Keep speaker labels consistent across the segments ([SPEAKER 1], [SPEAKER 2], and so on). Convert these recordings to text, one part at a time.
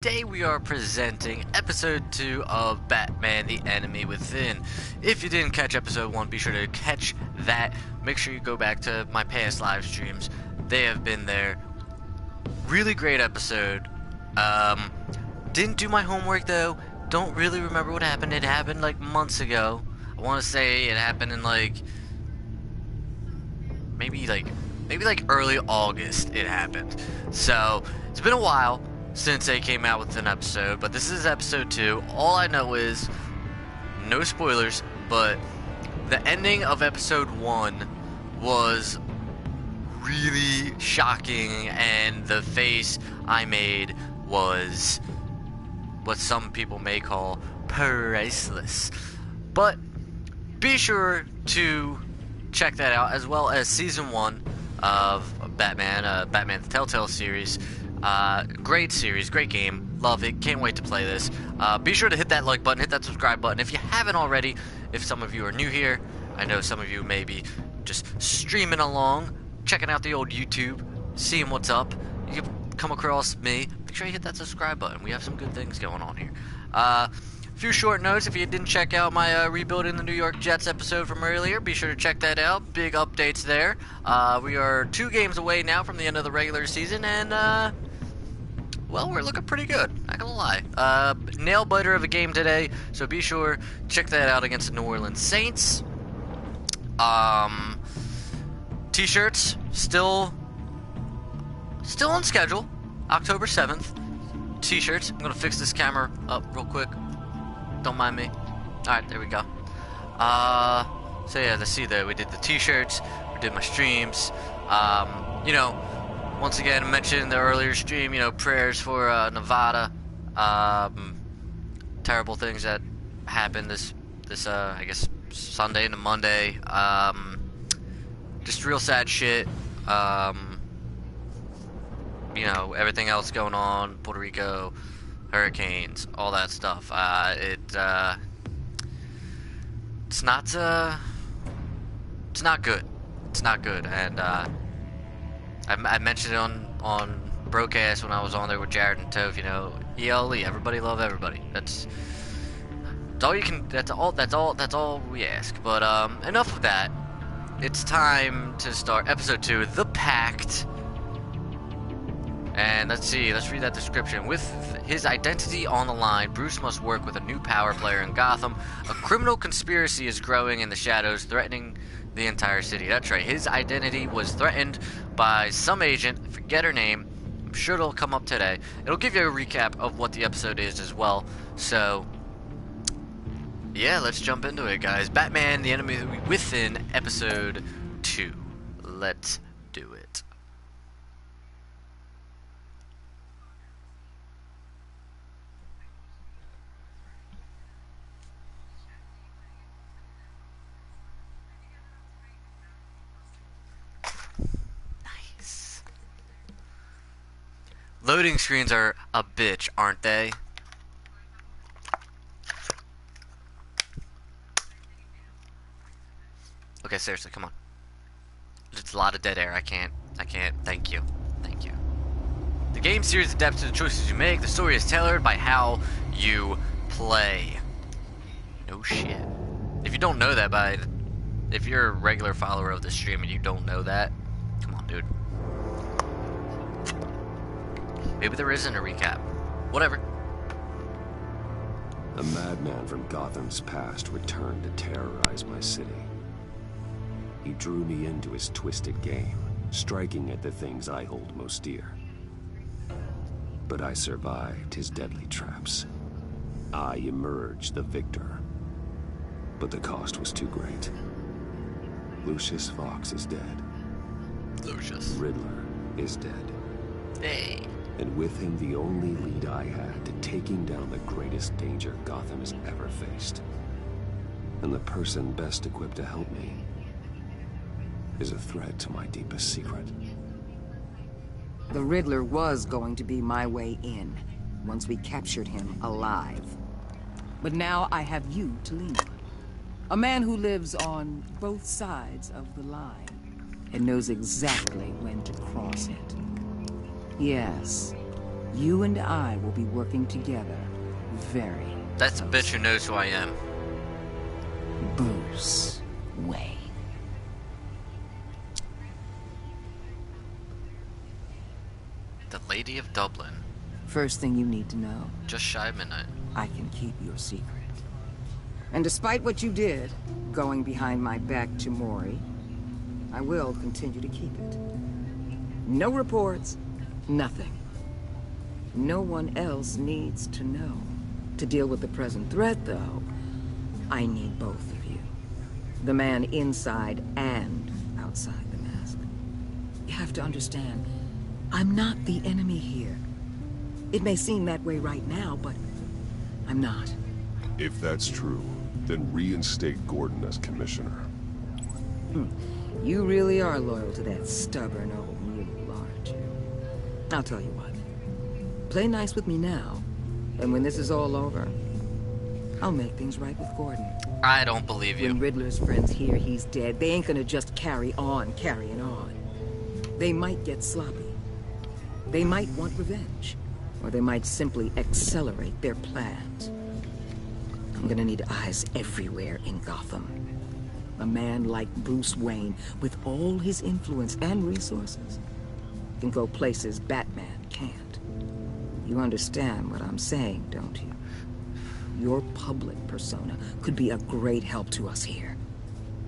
[SPEAKER 1] Today we are presenting episode 2 of Batman the Enemy Within. If you didn't catch episode 1, be sure to catch that. Make sure you go back to my past live streams. They have been there. Really great episode. Didn't do my homework though. Don't really remember what happened. It happened like months ago. I want to say it happened in maybe like early August it happened. So it's been a while since they came out with an episode, but this is episode 2. All I know is, no spoilers, but the ending of episode 1 was really shocking, and the face I made was what some people may call priceless. But be sure to check that out, as well as season 1 of Batman, Batman the Telltale series. Great series, great game, love it, can't wait to play this. Be sure to hit that like button, hit that subscribe button if you haven't already. If some of you are new here, I know some of you may be just streaming along, checking out the old YouTube, seeing what's up. You come across me, make sure you hit that subscribe button. We have some good things going on here. Few short notes. If you didn't check out my rebuilding the New York Jets episode from earlier, be sure to check that out. Big updates there. We are 2 games away now from the end of the regular season, and well, we're looking pretty good, not gonna lie. Nail biter of a game today, so be sure check that out against the New Orleans Saints. T-shirts still on schedule, October 7th. T-shirts. I'm gonna fix this camera up real quick. Don't mind me. Alright, there we go. So yeah, let's see there. We did the t-shirts, we did my streams. You know, once again, I mentioned in the earlier stream, you know, prayers for Nevada. Terrible things that happened this I guess Sunday into Monday. Just real sad shit. You know, everything else going on, Puerto Rico, hurricanes, all that stuff. It's not good. It's not good. And I mentioned it on broadcast when I was on there with Jared and Toph. You know, ELE, everybody love everybody. That's all you can. That's all we ask. But enough of that. It's time to start episode 2, The Pact. And let's read that description. With his identity on the line, Bruce must work with a new power player in Gotham. A criminal conspiracy is growing in the shadows, threatening the entire city. That's right, his identity was threatened by some agent. I forget her name. I'm sure it'll come up today. It'll give you a recap of what the episode is as well. So, yeah, let's jump into it, guys. Batman, the Enemy Within, episode 2. Let's do it. Loading screens are a bitch, aren't they? Okay, seriously, come on. It's a lot of dead air. I can't. Thank you. Thank you. The game series adapts to the choices you make. The story is tailored by how you play. No shit. If you don't know that, if you're a regular follower of the stream and you don't know that, come on, dude. Maybe there isn't a recap. Whatever.
[SPEAKER 2] A madman from Gotham's past returned to terrorize my city. He drew me into his twisted game, striking at the things I hold most dear. But I survived his deadly traps. I emerged the victor. But the cost was too great. Lucius Fox is dead.
[SPEAKER 1] Lucius.
[SPEAKER 2] Riddler is dead.
[SPEAKER 1] Hey.
[SPEAKER 2] And with him the only lead I had to taking down the greatest danger Gotham has ever faced. And the person best equipped to help me is a threat to my deepest secret.
[SPEAKER 3] The Riddler was going to be my way in, once we captured him alive. But now I have you to lean on. A man who lives on both sides of the line and knows exactly when to cross it. Yes, You and I will be working together very
[SPEAKER 1] That's a bitch
[SPEAKER 3] closely.
[SPEAKER 1] who knows who I am.
[SPEAKER 3] Bruce Wayne.
[SPEAKER 1] The Lady of Dublin.
[SPEAKER 3] First thing you need to know,
[SPEAKER 1] Just shy of midnight.
[SPEAKER 3] I can keep your secret. And despite what you did, going behind my back to Maury, I will continue to keep it. No reports, nothing. No one else needs to know. To deal with the present threat, though, I need both of you. The man inside and outside the mask. You have to understand, I'm not the enemy here. It may seem that way right now, but I'm not.
[SPEAKER 4] If that's true, then reinstate Gordon as commissioner.
[SPEAKER 3] You really are loyal to that stubborn old mule, aren't you? I'll tell you what. Play nice with me now, and when this is all over, I'll make things right with Gordon.
[SPEAKER 1] I don't believe you.
[SPEAKER 3] When Riddler's friends hear he's dead, they ain't gonna just carry on carrying on. They might get sloppy. They might want revenge. Or they might simply accelerate their plans. I'm gonna need eyes everywhere in Gotham. A man like Bruce Wayne, with all his influence and resources, can go places Batman can't. You understand what I'm saying, don't you? Your public persona could be a great help to us here.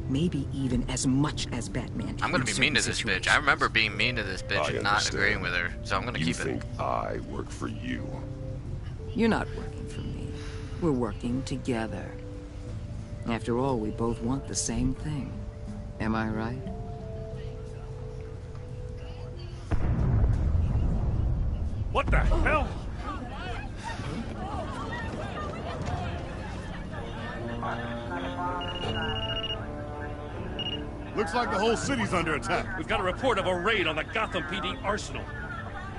[SPEAKER 3] Maybe even as much as Batman.
[SPEAKER 1] I'm gonna
[SPEAKER 3] in
[SPEAKER 1] be mean to
[SPEAKER 3] certain
[SPEAKER 1] this bitch. I
[SPEAKER 3] situations.
[SPEAKER 1] remember being mean to this bitch
[SPEAKER 4] I
[SPEAKER 1] and not
[SPEAKER 4] understand.
[SPEAKER 1] agreeing with her, so I'm gonna
[SPEAKER 4] You
[SPEAKER 1] keep
[SPEAKER 4] think
[SPEAKER 1] it.
[SPEAKER 4] I work for you?
[SPEAKER 3] You're not working for me. We're working together. After all, we both want the same thing. Am I right?
[SPEAKER 5] What the hell?
[SPEAKER 6] Looks like the whole city's under attack.
[SPEAKER 5] We've got a report of a raid on the Gotham PD arsenal.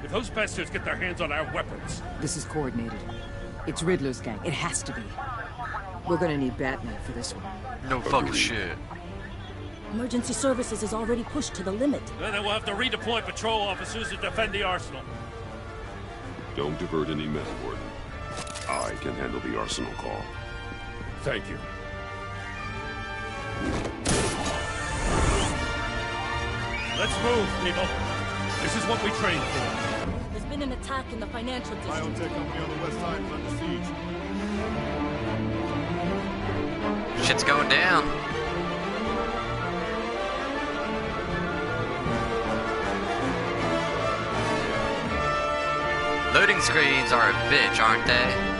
[SPEAKER 5] If those bastards get their hands on our weapons...
[SPEAKER 3] This is coordinated. It's Riddler's gang. It has to be. We're gonna need Batman for this one.
[SPEAKER 1] No fucking shit.
[SPEAKER 7] Emergency services is already pushed to the limit.
[SPEAKER 5] Then we'll have to redeploy patrol officers to defend the arsenal.
[SPEAKER 4] Don't divert any men, Gordon. I can handle the arsenal call.
[SPEAKER 5] Thank you. Let's move, people. This is what we trained for.
[SPEAKER 7] There's been an attack in the financial district.
[SPEAKER 6] Biotech company on the west side is under siege.
[SPEAKER 1] Shit's going down. Loading screens are a bitch, aren't they?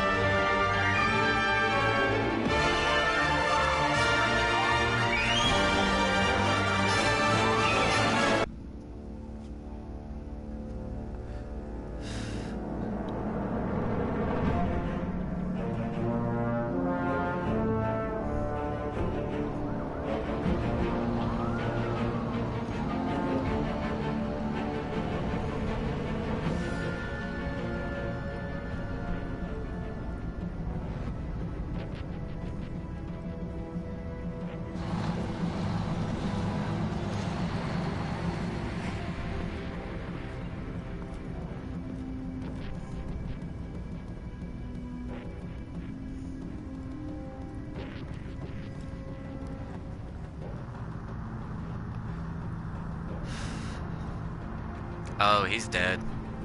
[SPEAKER 1] Oh, he's dead.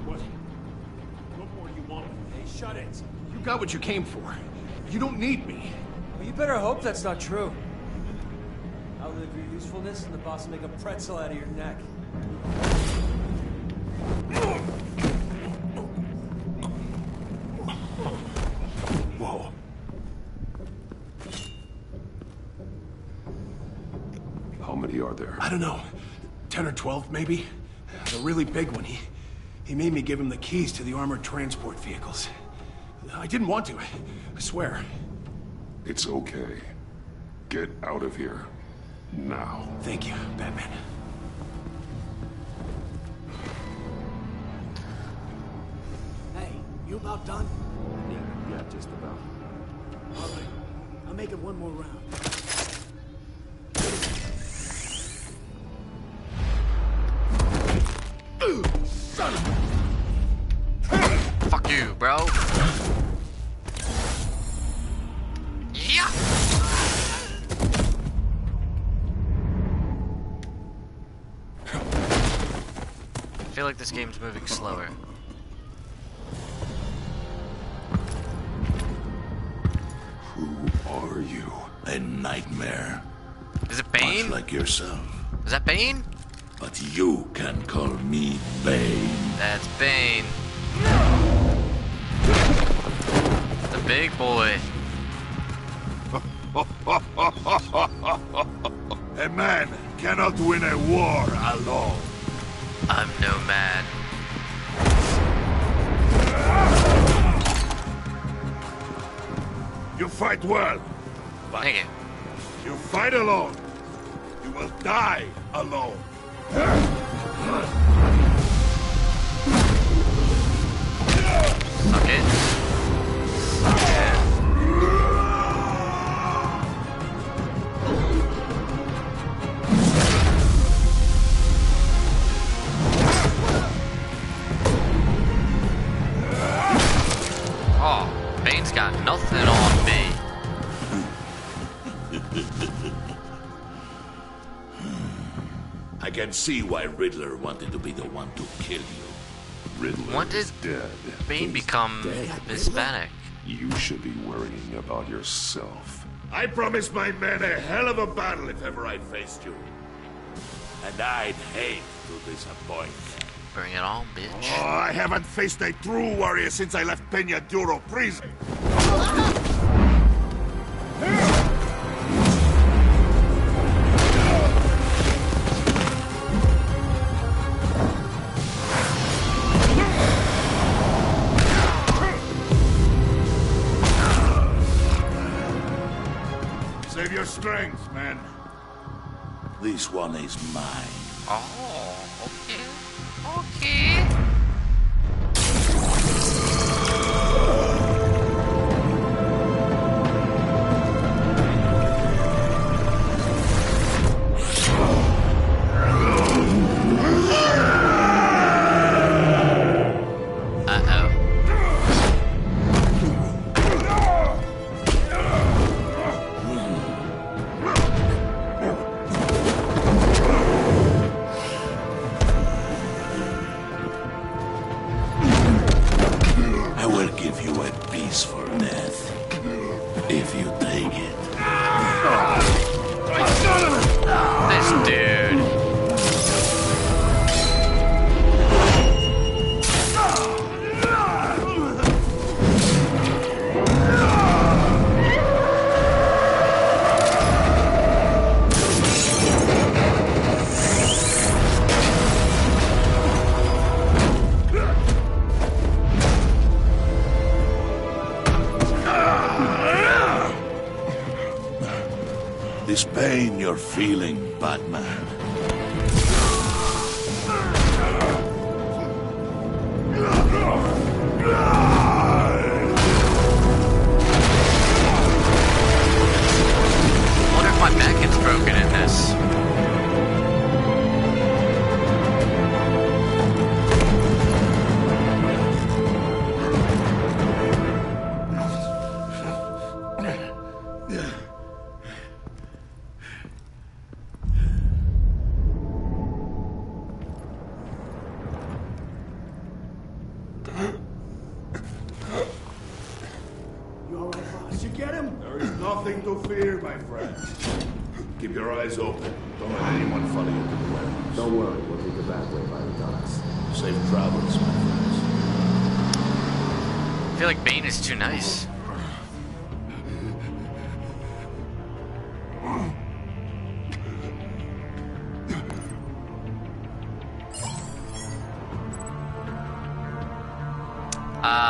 [SPEAKER 6] What? What more do you want?
[SPEAKER 8] Hey, shut it.
[SPEAKER 6] You got what you came for. You don't need me.
[SPEAKER 8] Well, you better hope that's not true. Outlive your usefulness and the boss will make a pretzel out of your neck.
[SPEAKER 6] Whoa.
[SPEAKER 4] How many are there?
[SPEAKER 6] I don't know. 10 or 12, maybe? The really big one, he made me give him the keys to the armored transport vehicles. I didn't want to, I swear.
[SPEAKER 4] It's okay. Get out of here. Now.
[SPEAKER 6] Thank you, Batman.
[SPEAKER 8] Hey, you about done?
[SPEAKER 2] Yeah, just about.
[SPEAKER 8] All right. I'll make it one more round.
[SPEAKER 6] Son of a...
[SPEAKER 1] you, bro. Yeah. I feel like this game's moving slower.
[SPEAKER 4] Who are you?
[SPEAKER 9] A nightmare.
[SPEAKER 1] Is it Bane?
[SPEAKER 9] Much like yourself.
[SPEAKER 1] Is that Bane?
[SPEAKER 9] But you can call me Bane.
[SPEAKER 1] That's Bane. The big boy.
[SPEAKER 9] A man cannot win a war alone.
[SPEAKER 1] I'm no man.
[SPEAKER 9] You fight well, but
[SPEAKER 1] Thank you.
[SPEAKER 9] you fight alone. You will die alone.
[SPEAKER 1] Suck it. Suck it. Oh, Bane's got nothing on me.
[SPEAKER 9] I can see why Riddler wanted to be the one to kill you.
[SPEAKER 4] Riddler
[SPEAKER 1] When did
[SPEAKER 4] is dead.
[SPEAKER 1] Bane become Hispanic?
[SPEAKER 4] You should be worrying about yourself.
[SPEAKER 9] I promised my men a hell of a battle if ever I faced you. And I'd hate to disappoint.
[SPEAKER 1] Bring it on, bitch.
[SPEAKER 9] Oh, I haven't faced a true warrior since I left Peña Duro prison. Save your strength, man. This one is mine.
[SPEAKER 1] Oh, okay. Okay.
[SPEAKER 9] If you take it.
[SPEAKER 1] This dude.
[SPEAKER 9] This pain you're feeling, Batman.
[SPEAKER 1] I wonder if my back gets broken in this.
[SPEAKER 6] You all right, boss? You get him?
[SPEAKER 9] There is nothing to fear, my friend. Keep your eyes open. Don't let anyone follow you to the warehouse.
[SPEAKER 2] Don't worry, we'll take the back way by the docks.
[SPEAKER 9] Safe travels, my friends.
[SPEAKER 1] I feel like Bane is too nice.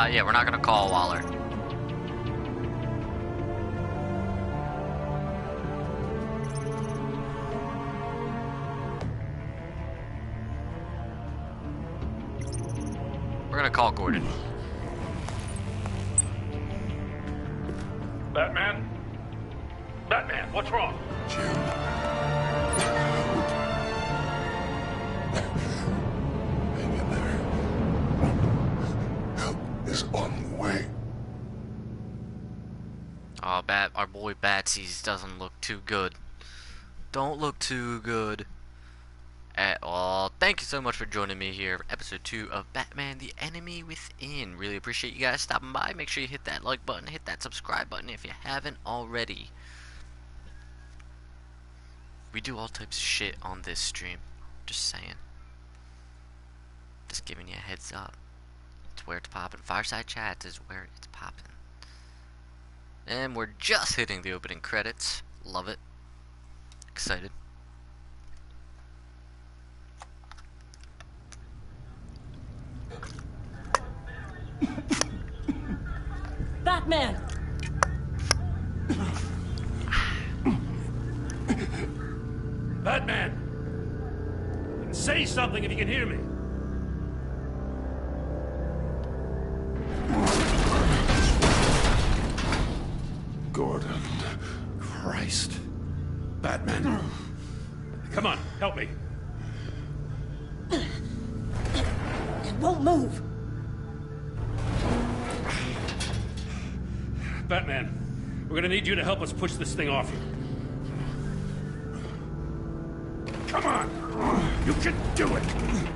[SPEAKER 1] Yeah, we're not gonna call Waller. We're gonna call Gordon.
[SPEAKER 5] Batman? Batman, what's wrong?
[SPEAKER 4] Hang in there. Help is on
[SPEAKER 1] Oh, our boy Batsy's doesn't look too good. Don't look too good at all. Thank you so much for joining me here for episode 2 of Batman the Enemy Within. Really appreciate you guys stopping by. Make sure you hit that like button, hit that subscribe button if you haven't already. We do all types of shit on this stream. Just saying. Just giving you a heads up. It's where it's popping. Fireside Chats is where it's popping. And we're just hitting the opening credits. Love it. Excited.
[SPEAKER 7] Batman!
[SPEAKER 5] Batman! Say something if you can hear me.
[SPEAKER 4] Gordon.
[SPEAKER 5] Christ. Batman. Come on, help me.
[SPEAKER 7] It won't move.
[SPEAKER 5] Batman, we're gonna need you to help us push this thing off you. Come on! You can do it!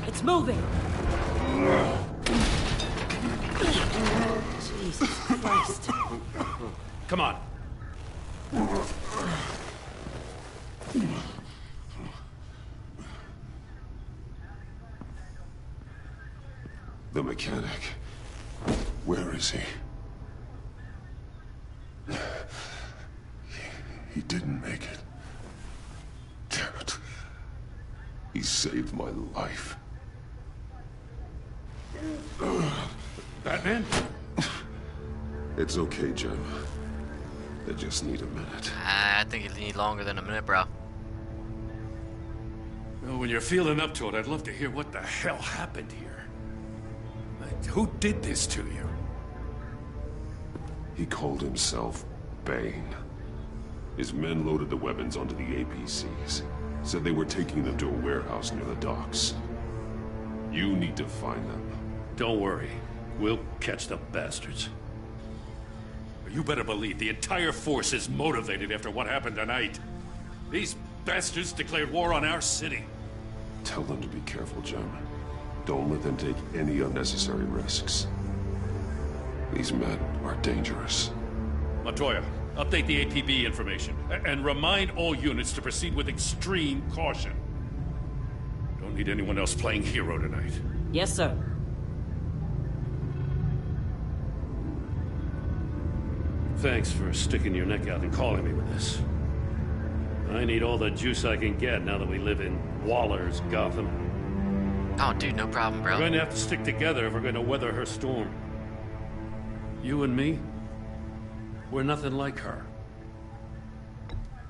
[SPEAKER 7] It's moving. Jesus Christ.
[SPEAKER 5] Come on.
[SPEAKER 4] The mechanic. Where is he? He didn't make it. Damn it. He saved my life.
[SPEAKER 5] Batman?
[SPEAKER 4] It's okay, Jim. I just need a minute.
[SPEAKER 1] I think you need longer than a minute, bro.
[SPEAKER 5] Well, when you're feeling up to it, I'd love to hear what the hell happened here. Like, who did this to you?
[SPEAKER 4] He called himself Bane. His men loaded the weapons onto the APCs. Said they were taking them to a warehouse near the docks. You need to find them.
[SPEAKER 5] Don't worry. We'll catch the bastards. You better believe the entire force is motivated after what happened tonight. These bastards declared war on our city.
[SPEAKER 4] Tell them to be careful, Jim. Don't let them take any unnecessary risks. These men are dangerous.
[SPEAKER 5] Montoya, update the APB information. And remind all units to proceed with extreme caution. Don't need anyone else playing hero tonight.
[SPEAKER 7] Yes, sir.
[SPEAKER 5] Thanks for sticking your neck out and calling me with this. I need all the juice I can get now that we live in Waller's Gotham.
[SPEAKER 1] Oh, dude, no problem, bro.
[SPEAKER 5] We're going to have to stick together if we're going to weather her storm. You and me, we're nothing like her.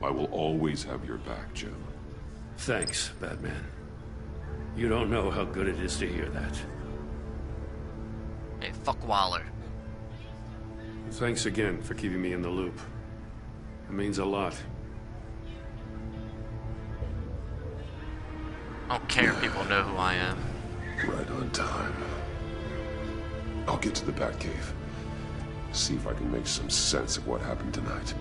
[SPEAKER 4] I will always have your back, Jim.
[SPEAKER 5] Thanks, Batman. You don't know how good it is to hear that.
[SPEAKER 1] Hey, fuck Waller.
[SPEAKER 5] Thanks again for keeping me in the loop. It means a lot.
[SPEAKER 1] I don't care if people know who I am.
[SPEAKER 4] Right on time. I'll get to the Batcave. See if I can make some sense of what happened tonight.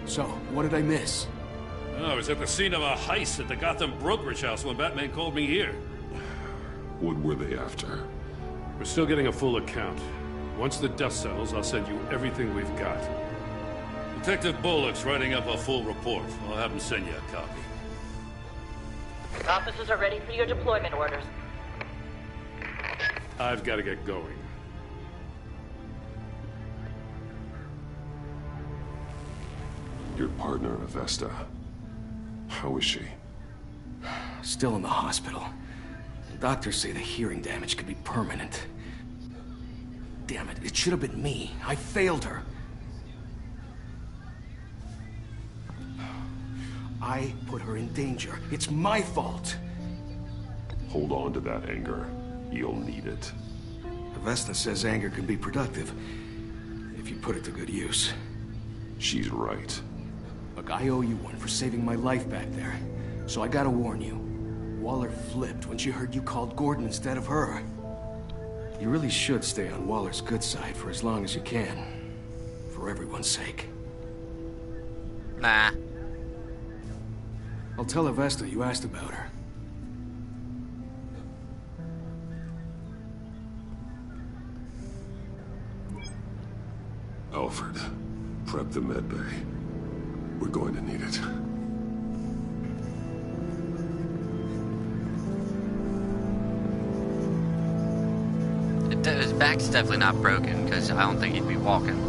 [SPEAKER 6] So, what did I miss?
[SPEAKER 5] Oh, I was at the scene of a heist at the Gotham brokerage house when Batman called me here.
[SPEAKER 4] What were they after?
[SPEAKER 5] We're still getting a full account. Once the dust settles, I'll send you everything we've got. Detective Bullock's writing up a full report. I'll have him send you a copy.
[SPEAKER 10] Officers are ready for your deployment orders.
[SPEAKER 5] I've got to get going.
[SPEAKER 4] Your partner, Avesta. How is she?
[SPEAKER 6] Still in the hospital. Doctors say the hearing damage could be permanent. Damn it, it should have been me. I failed her. I put her in danger. It's my fault.
[SPEAKER 4] Hold on to that anger. You'll need it.
[SPEAKER 6] Avesta says anger can be productive, if you put it to good use.
[SPEAKER 4] She's right.
[SPEAKER 6] Look, I owe you one for saving my life back there. So I gotta warn you. Waller flipped when she heard you called Gordon instead of her. You really should stay on Waller's good side for as long as you can. For everyone's sake.
[SPEAKER 1] Nah.
[SPEAKER 6] I'll tell Avesta you asked about her.
[SPEAKER 4] Alfred, prep the med bay. We're going to need it.
[SPEAKER 1] His back's definitely not broken, because I don't think he'd be walking.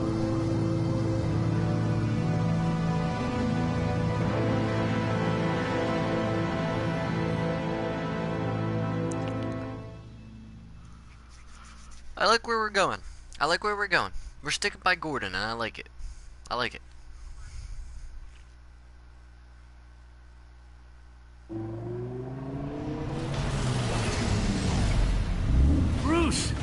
[SPEAKER 1] I like where we're going. I like where we're going. We're sticking by Gordon, and I like it. I like it.
[SPEAKER 5] Bruce!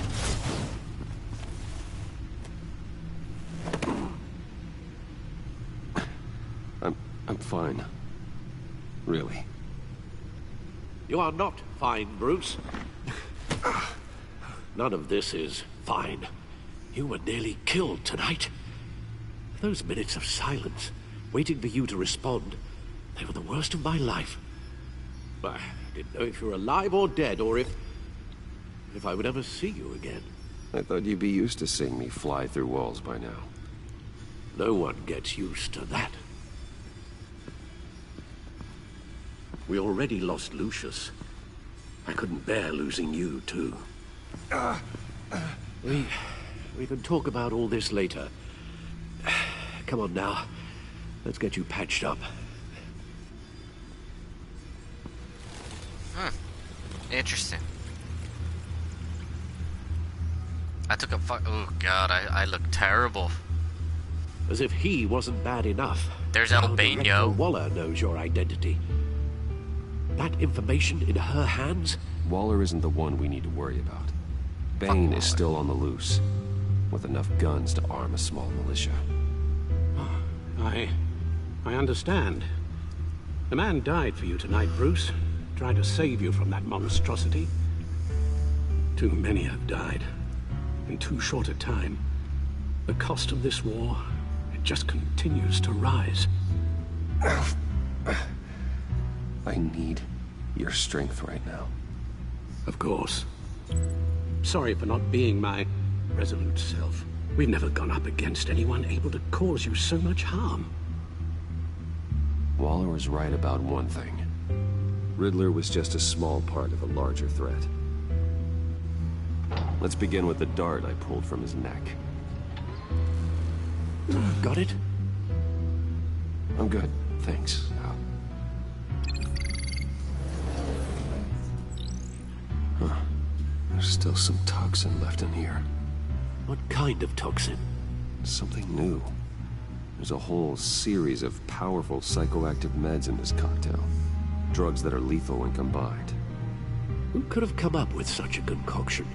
[SPEAKER 2] I'm fine. Really.
[SPEAKER 9] You are not fine, Bruce. None of this is fine. You were nearly killed tonight. Those minutes of silence, waiting for you to respond, they were the worst of my life. I didn't know if you were alive or dead, or if I would ever see you again.
[SPEAKER 2] I thought you'd be used to seeing me fly through walls by now.
[SPEAKER 9] No one gets used to that. We already lost Lucius. I couldn't bear losing you, too. We can talk about all this later. Come on now. Let's get you patched up.
[SPEAKER 1] Interesting. I took a oh god, I look terrible.
[SPEAKER 9] As if he wasn't bad enough.
[SPEAKER 1] There's
[SPEAKER 9] Now
[SPEAKER 1] Albania.
[SPEAKER 9] Director Waller knows your identity. That information in her hands?
[SPEAKER 2] Waller isn't the one we need to worry about. Bane is still on the loose, with enough guns to arm a small militia.
[SPEAKER 11] I understand. The man died for you tonight, Bruce. Trying to save you from that monstrosity. Too many have died. In too short a time. The cost of this war, it just continues to rise.
[SPEAKER 2] I need your strength right now.
[SPEAKER 11] Of course. Sorry for not being my resolute self. We've never gone up against anyone able to cause you so much harm.
[SPEAKER 2] Waller was right about one thing. Riddler was just a small part of a larger threat. Let's begin with the dart I pulled from his neck.
[SPEAKER 9] Got it?
[SPEAKER 2] I'm good, thanks. Huh. There's still some toxin left in here.
[SPEAKER 9] What kind of toxin?
[SPEAKER 2] Something new. There's a whole series of powerful psychoactive meds in this cocktail. Drugs that are lethal when combined.
[SPEAKER 9] Who could have come up with such a concoction?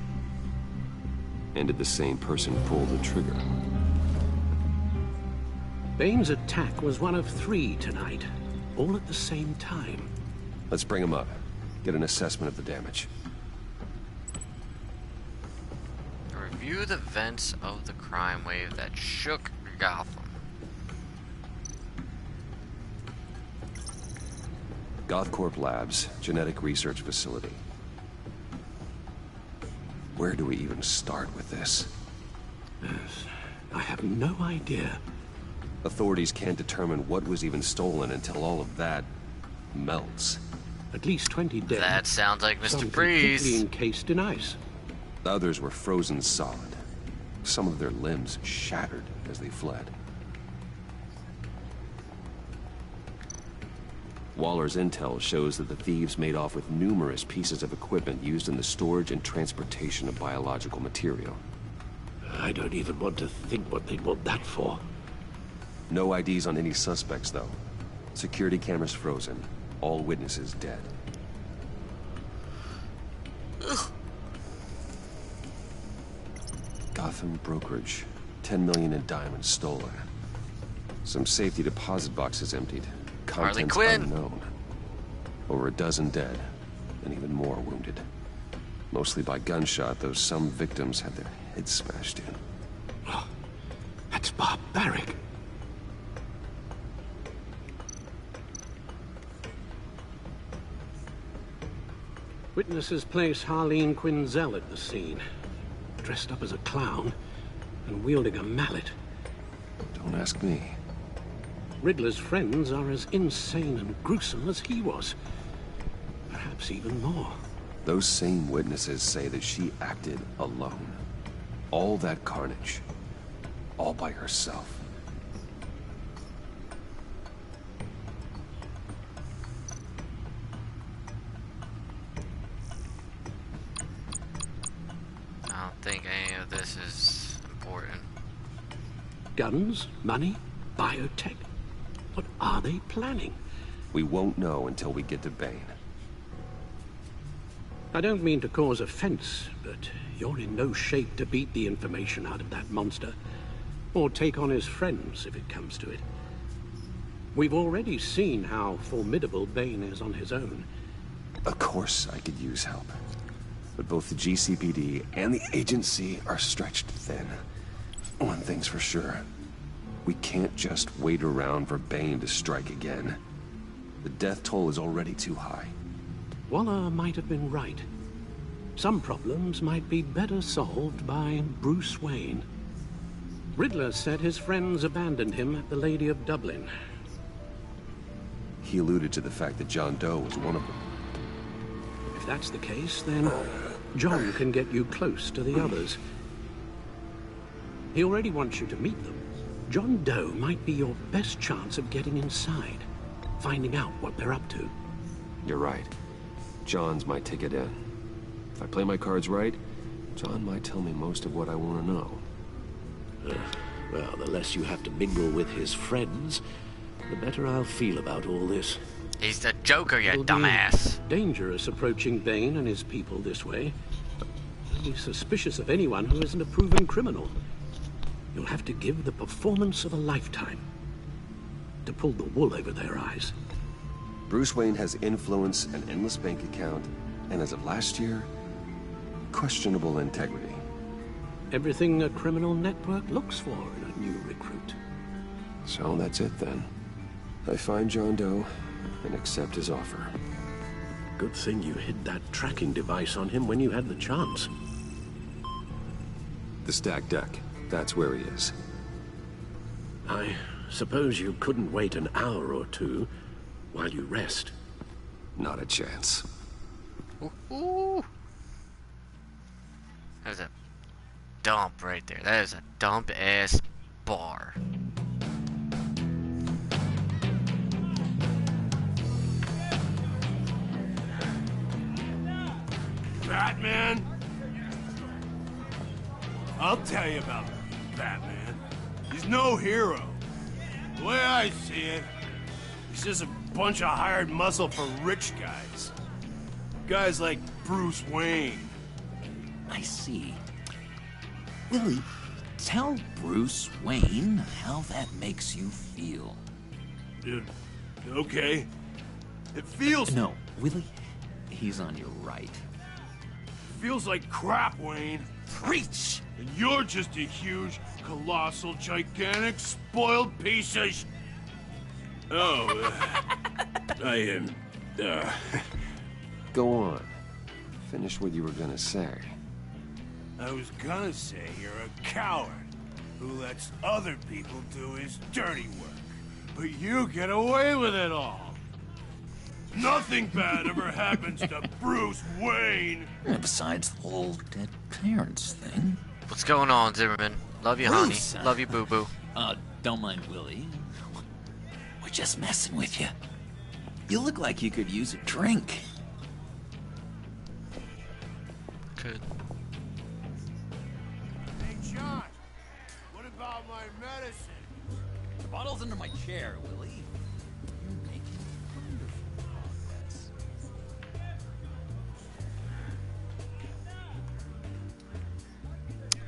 [SPEAKER 2] And did the same person pull the trigger?
[SPEAKER 11] Bane's attack was one of 3 tonight, all at the same time.
[SPEAKER 2] Let's bring him up. Get an assessment of the damage.
[SPEAKER 1] Review the events of the crime wave that shook Gotham.
[SPEAKER 2] GothCorp Labs, genetic research facility. Where do we even start with this?
[SPEAKER 11] Yes, I have no idea.
[SPEAKER 2] Authorities can't determine what was even stolen until all of that melts.
[SPEAKER 11] At least 20 dead.
[SPEAKER 1] That sounds like Mr.
[SPEAKER 11] Some
[SPEAKER 1] Freeze.
[SPEAKER 11] completely encased in ice.
[SPEAKER 2] Others were frozen solid. Some of their limbs shattered as they fled. Waller's intel shows that the thieves made off with numerous pieces of equipment used in the storage and transportation of biological material.
[SPEAKER 9] I don't even want to think what they'd want that for.
[SPEAKER 2] No IDs on any suspects, though. Security cameras frozen. All witnesses dead. Gotham brokerage. 10 million in diamonds stolen. Some safety deposit boxes emptied.
[SPEAKER 1] Harley
[SPEAKER 2] Contents
[SPEAKER 1] Quinn.
[SPEAKER 2] unknown. Over a dozen dead, and even more wounded. Mostly by gunshot, though some victims had their heads smashed in.
[SPEAKER 11] Oh, that's barbaric. Witnesses place Harleen Quinzel at the scene, dressed up as a clown and wielding a mallet.
[SPEAKER 2] Don't ask me.
[SPEAKER 11] Riddler's friends are as insane and gruesome as he was. Perhaps even more.
[SPEAKER 2] Those same witnesses say that she acted alone. All that carnage. All by herself.
[SPEAKER 1] I don't think any of this is important.
[SPEAKER 11] Guns, money, biotech. What are they planning?
[SPEAKER 2] We won't know until we get to Bane.
[SPEAKER 11] I don't mean to cause offense, but you're in no shape to beat the information out of that monster, or take on his friends if it comes to it. We've already seen how formidable Bane is on his own.
[SPEAKER 2] Of course I could use help. But both the GCPD and the agency are stretched thin. One thing's for sure. We can't just wait around for Bane to strike again. The death toll is already too high.
[SPEAKER 11] Waller might have been right. Some problems might be better solved by Bruce Wayne. Riddler said his friends abandoned him at the Lady of Dublin.
[SPEAKER 2] He alluded to the fact that John Doe was one of them.
[SPEAKER 11] If that's the case, then John can get you close to the others. He already wants you to meet them. John Doe might be your best chance of getting inside, finding out what they're up to.
[SPEAKER 2] You're right. John's my ticket in. If I play my cards right, John might tell me most of what I want to know.
[SPEAKER 9] Well, the less you have to mingle with his friends, the better I'll feel about all this.
[SPEAKER 1] He's the Joker, you
[SPEAKER 11] It'll be
[SPEAKER 1] dumbass.
[SPEAKER 11] dangerous approaching Bane and his people this way. Be suspicious of anyone who isn't a proven criminal. You'll have to give the performance of a lifetime to pull the wool over their eyes.
[SPEAKER 2] Bruce Wayne has influence, an endless bank account, and as of last year, questionable integrity.
[SPEAKER 11] Everything a criminal network looks for in a new recruit.
[SPEAKER 2] So that's it then. I find John Doe and accept his offer.
[SPEAKER 9] Good thing you hid that tracking device on him when you had the chance.
[SPEAKER 2] The stacked deck. That's where he is.
[SPEAKER 9] I suppose you couldn't wait an hour or two while you rest.
[SPEAKER 2] Not a chance.
[SPEAKER 1] Ooh. There's a dump right there. That is a dump-ass bar.
[SPEAKER 6] Batman? I'll tell you about Batman. He's no hero. The way I see it, he's just a bunch of hired muscle for rich guys. Guys like Bruce Wayne.
[SPEAKER 12] I see. Willie, tell Bruce Wayne how that makes you feel.
[SPEAKER 6] Okay. It feels...
[SPEAKER 12] No, Willie, he's on your right.
[SPEAKER 6] Feels like crap, Wayne.
[SPEAKER 12] Preach!
[SPEAKER 6] And you're just a huge, colossal, gigantic, spoiled piece of I am,
[SPEAKER 2] Go on. Finish what you were gonna say.
[SPEAKER 6] I was gonna say you're a coward who lets other people do his dirty work. But you get away with it all. Nothing bad ever happens to Bruce Wayne.
[SPEAKER 12] Yeah, besides the whole dead parents thing.
[SPEAKER 1] What's going on, Zimmerman? Love you, honey.
[SPEAKER 12] Bruce,
[SPEAKER 1] Love you, boo-boo.
[SPEAKER 12] Don't mind Willie. We're just messing with you. You look like you could use a drink.
[SPEAKER 1] Good.
[SPEAKER 6] Hey, John. What about my medicine?
[SPEAKER 12] The bottle's under my chair, Willie. You're making wonderful progress.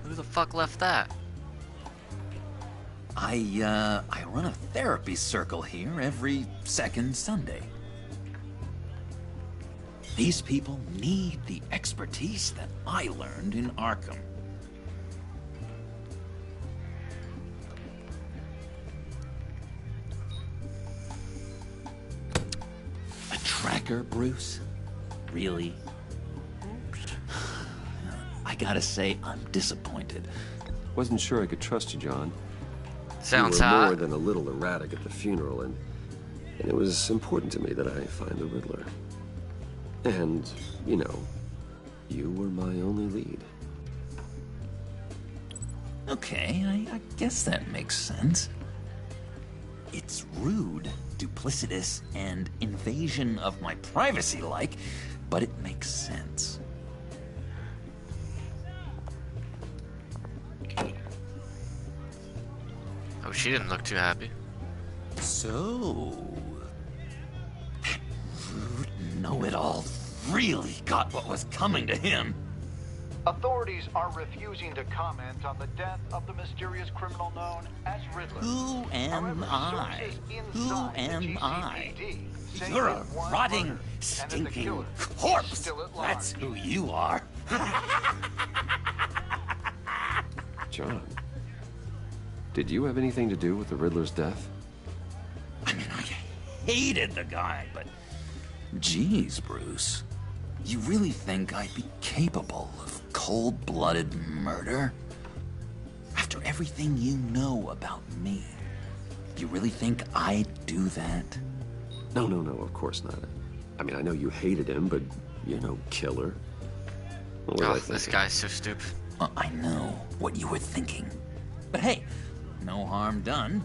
[SPEAKER 1] Who the fuck left that?
[SPEAKER 12] I run a therapy circle here every second Sunday. These people need the expertise that I learned in Arkham. A tracker, Bruce? Really? I gotta say, I'm disappointed.
[SPEAKER 2] Wasn't sure I could trust you, John.
[SPEAKER 1] Sounds
[SPEAKER 2] you were
[SPEAKER 1] hot.
[SPEAKER 2] more than a little erratic at the funeral, and it was important to me that I find the Riddler. And, you know, you were my only lead.
[SPEAKER 12] Okay, I guess that makes sense. It's rude, duplicitous, and invasion of my privacy-like, but it makes sense.
[SPEAKER 1] Oh, she didn't look too happy.
[SPEAKER 12] So, that rude know-it-all really got what was coming to him.
[SPEAKER 13] Authorities are refusing to comment on the death of the mysterious criminal known as Riddler.
[SPEAKER 12] Who am I? Who am I? You're a rotting, stinking corpse. That's who you are.
[SPEAKER 2] John, did you have anything to do with the Riddler's death?
[SPEAKER 12] I mean, I hated the guy, but geez, Bruce, you really think I'd be capable of cold-blooded murder? After everything you know about me, you really think I'd do that?
[SPEAKER 2] No, of course not. I mean, I know you hated him, but you're no killer. What was I
[SPEAKER 1] Oh,
[SPEAKER 2] thinking?
[SPEAKER 1] this guy's so stupid.
[SPEAKER 12] I know what you were thinking. But hey, no harm done.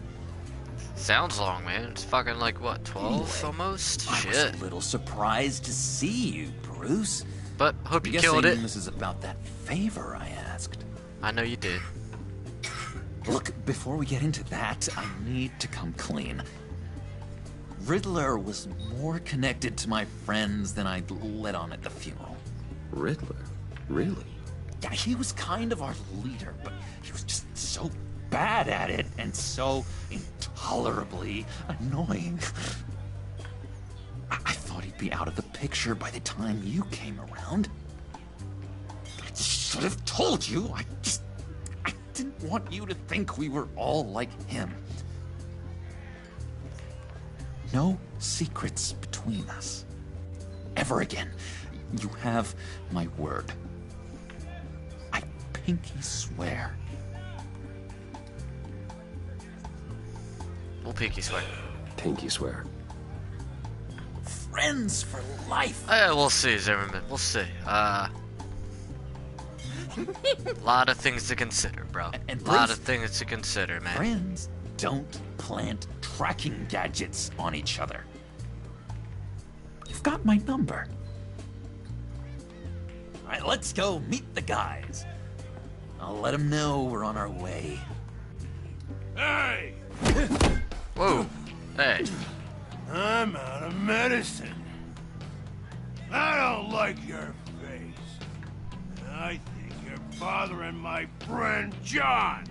[SPEAKER 1] Sounds long, man. It's fucking like, what, 12
[SPEAKER 12] Anyway,
[SPEAKER 1] almost?
[SPEAKER 12] I was
[SPEAKER 1] Shit.
[SPEAKER 12] a little surprised to see you, Bruce.
[SPEAKER 1] But hope
[SPEAKER 12] I'm
[SPEAKER 1] you killed it.
[SPEAKER 12] guessing this is about that favor I asked.
[SPEAKER 1] I know you did.
[SPEAKER 12] Look, before we get into that, I need to come clean. Riddler was more connected to my friends than I'd let on at the funeral.
[SPEAKER 2] Riddler? Really?
[SPEAKER 12] Yeah, he was kind of our leader, but he was just so bad at it and so intolerably annoying. I thought he'd be out of the picture by the time you came around. I just should have told you. I didn't want you to think we were all like him. No secrets between us. Ever again. You have my word. I pinky swear.
[SPEAKER 1] We'll pinky swear.
[SPEAKER 2] Pinky swear.
[SPEAKER 12] Friends for life.
[SPEAKER 1] We'll see, Zimmerman. We'll see. Lot of things to consider, bro.
[SPEAKER 12] And
[SPEAKER 1] Lot
[SPEAKER 12] Bruce,
[SPEAKER 1] of things to consider, man.
[SPEAKER 12] friends don't plant tracking gadgets on each other. You've got my number. All right, let's go meet the guys. I'll let them know we're on our way.
[SPEAKER 6] Hey!
[SPEAKER 1] Whoa. Hey.
[SPEAKER 6] I'm out of medicine. I don't like your face. I think you're bothering my friend John.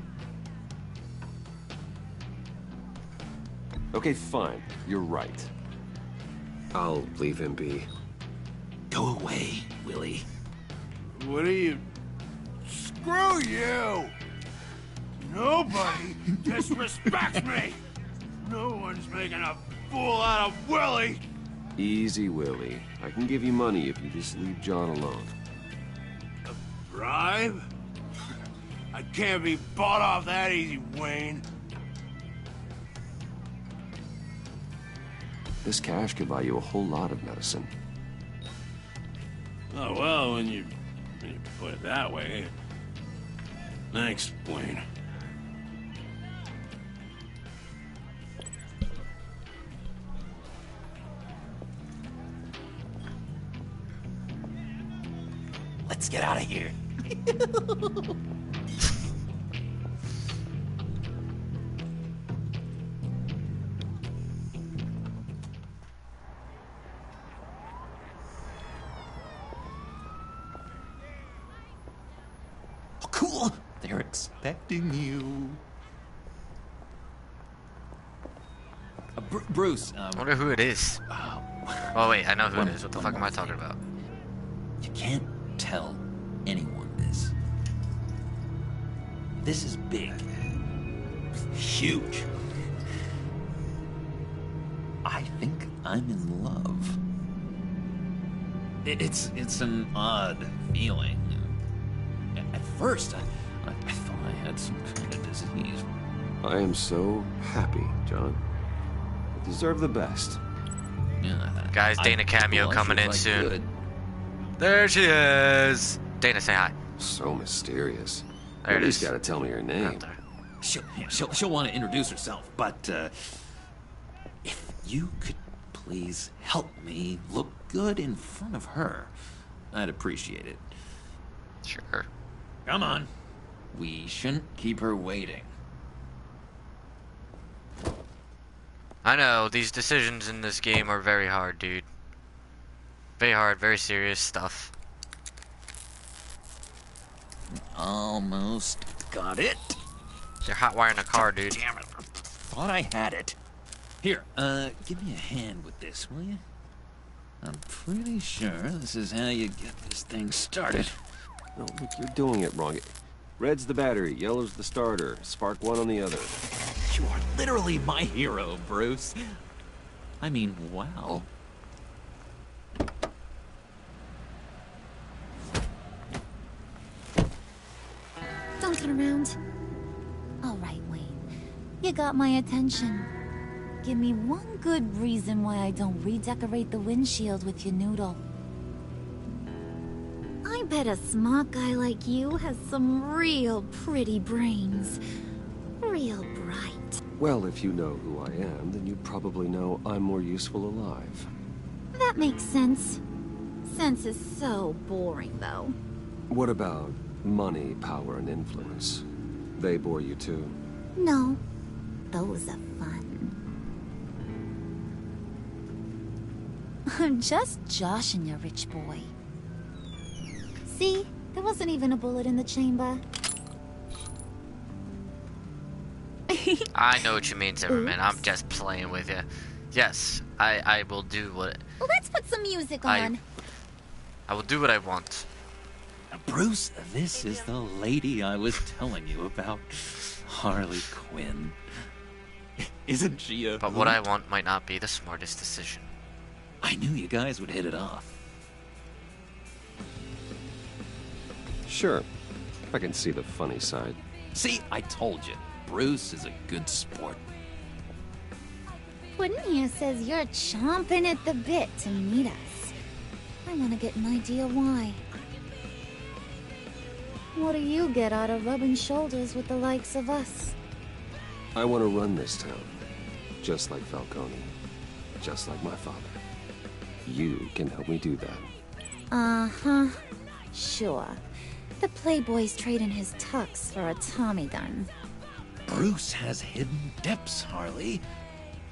[SPEAKER 2] Okay, fine. You're right. I'll leave him be.
[SPEAKER 12] Go away, Willie.
[SPEAKER 6] What are you... Screw you! Nobody disrespects me! No one's making a fool out of Willie!
[SPEAKER 2] Easy, Willie. I can give you money if you just leave John alone.
[SPEAKER 6] A bribe? I can't be bought off that easy, Wayne.
[SPEAKER 2] This cash could buy you a whole lot of medicine.
[SPEAKER 6] Oh, well, when you put it that way. Thanks, Wayne.
[SPEAKER 12] Let's get out of here. Oh, cool. They're expecting you. Bruce.
[SPEAKER 1] I wonder who it is. Oh, wait, I know who it is. What the fuck am I talking about?
[SPEAKER 12] You can't tell anyone this. This is big. Huge. I think I'm in love. It's an odd feeling. At first, I thought I had some kind of disease.
[SPEAKER 2] I am so happy, John. You deserve the best.
[SPEAKER 12] Yeah,
[SPEAKER 1] Guys, Dana cameo coming in soon. There she is. Dana, say hi.
[SPEAKER 2] So mysterious.
[SPEAKER 1] There it
[SPEAKER 2] At least
[SPEAKER 1] is.
[SPEAKER 2] gotta tell me her name.
[SPEAKER 12] She'll want to introduce herself, but if you could please help me look good in front of her, I'd appreciate it.
[SPEAKER 1] Sure.
[SPEAKER 12] Come on. We shouldn't keep her waiting.
[SPEAKER 1] I know, these decisions in this game are very hard, dude. Very hard, very serious stuff.
[SPEAKER 12] Almost got it.
[SPEAKER 1] They're hot wiring a car, dude.
[SPEAKER 12] Damn it. Thought I had it. Here, give me a hand with this, will you? I'm pretty sure this is how you get this thing started.
[SPEAKER 2] No, look, you're doing it wrong. Red's the battery, yellow's the starter. Spark one on the other.
[SPEAKER 12] You are literally my hero, Bruce. I mean, wow.
[SPEAKER 14] Don't turn around. All right, Wayne. You got my attention. Give me one good reason why I don't redecorate the windshield with your noodle. I bet a smart guy like you has some real pretty brains. Real bright.
[SPEAKER 2] Well, if you know who I am, then you probably know I'm more useful alive.
[SPEAKER 14] That makes sense. Sense is so boring, though.
[SPEAKER 2] What about money, power, and influence? They bore you too?
[SPEAKER 14] No. Those are fun. I'm just joshing you, rich boy. See? There wasn't even a bullet in the chamber.
[SPEAKER 1] I know what you mean, Zimmerman. I'm just playing with you. Yes, I will do what...
[SPEAKER 14] Let's put some music on.
[SPEAKER 1] I will do what I want.
[SPEAKER 12] Bruce, this is the lady I was telling you about. Harley Quinn. Isn't she a...
[SPEAKER 1] But what I want might not be the smartest decision.
[SPEAKER 12] I knew you guys would hit it off.
[SPEAKER 2] Sure. I can see the funny side.
[SPEAKER 12] See, I told you. Bruce is a good sport.
[SPEAKER 14] Puddin' here says you're chomping at the bit to meet us. I want to get an idea why. What do you get out of rubbing shoulders with the likes of us?
[SPEAKER 2] I want to run this town. Just like Falcone. Just like my father. You can help me do that.
[SPEAKER 14] Uh-huh. Sure. The Playboy's trading his tux for a Tommy gun.
[SPEAKER 12] Bruce has hidden depths, Harley.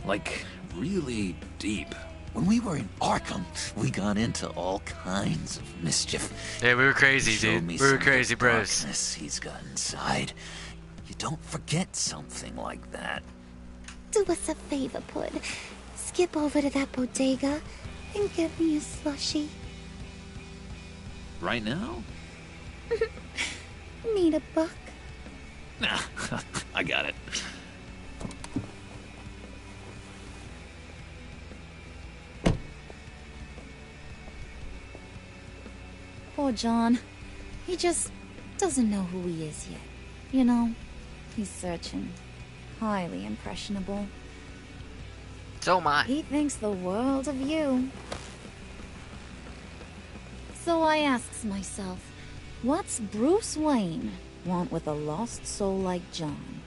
[SPEAKER 12] Like, really deep. When we were in Arkham, we got into all kinds of mischief.
[SPEAKER 1] Yeah, we were crazy, dude. We were crazy bros.
[SPEAKER 12] He's got inside. You don't forget something like that.
[SPEAKER 14] Do us a favor, Pud. Skip over to that bodega and get me a slushie.
[SPEAKER 12] Right now?
[SPEAKER 14] Need a buck?
[SPEAKER 12] Nah, I got it.
[SPEAKER 14] Poor John. He just doesn't know who he is yet. You know, he's searching. Highly impressionable.
[SPEAKER 1] So am I.
[SPEAKER 14] He thinks the world of you. So I asks myself, what's Bruce Wayne want with a lost soul like John?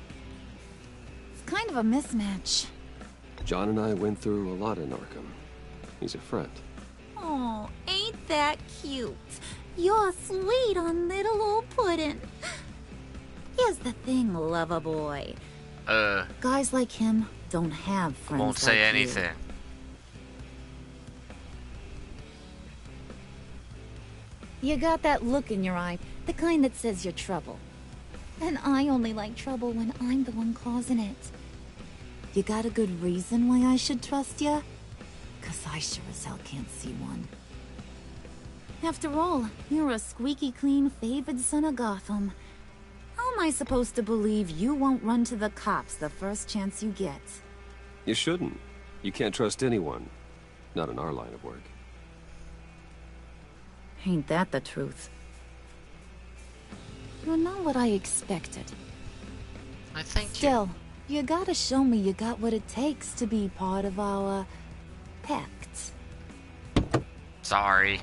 [SPEAKER 14] It's kind of a mismatch.
[SPEAKER 2] John and I went through a lot in Arkham. He's a friend.
[SPEAKER 14] Oh, ain't that cute? You're sweet on little old Puddin'. Here's the thing, lover boy. Guys like him don't have friends
[SPEAKER 1] Won't say
[SPEAKER 14] like
[SPEAKER 1] anything.
[SPEAKER 14] You got that look in your eye, the kind that says you're trouble. And I only like trouble when I'm the one causing it. You got a good reason why I should trust you? 'Cause I sure as hell can't see one. After all, you're a squeaky clean favored son of Gotham. How am I supposed to believe you won't run to the cops the first chance you get?
[SPEAKER 2] You shouldn't. You can't trust anyone. Not in our line of work.
[SPEAKER 14] Ain't that the truth? You're not what I expected.
[SPEAKER 1] I think
[SPEAKER 14] Still, you gotta show me you got what it takes to be part of our... pact.
[SPEAKER 1] Sorry.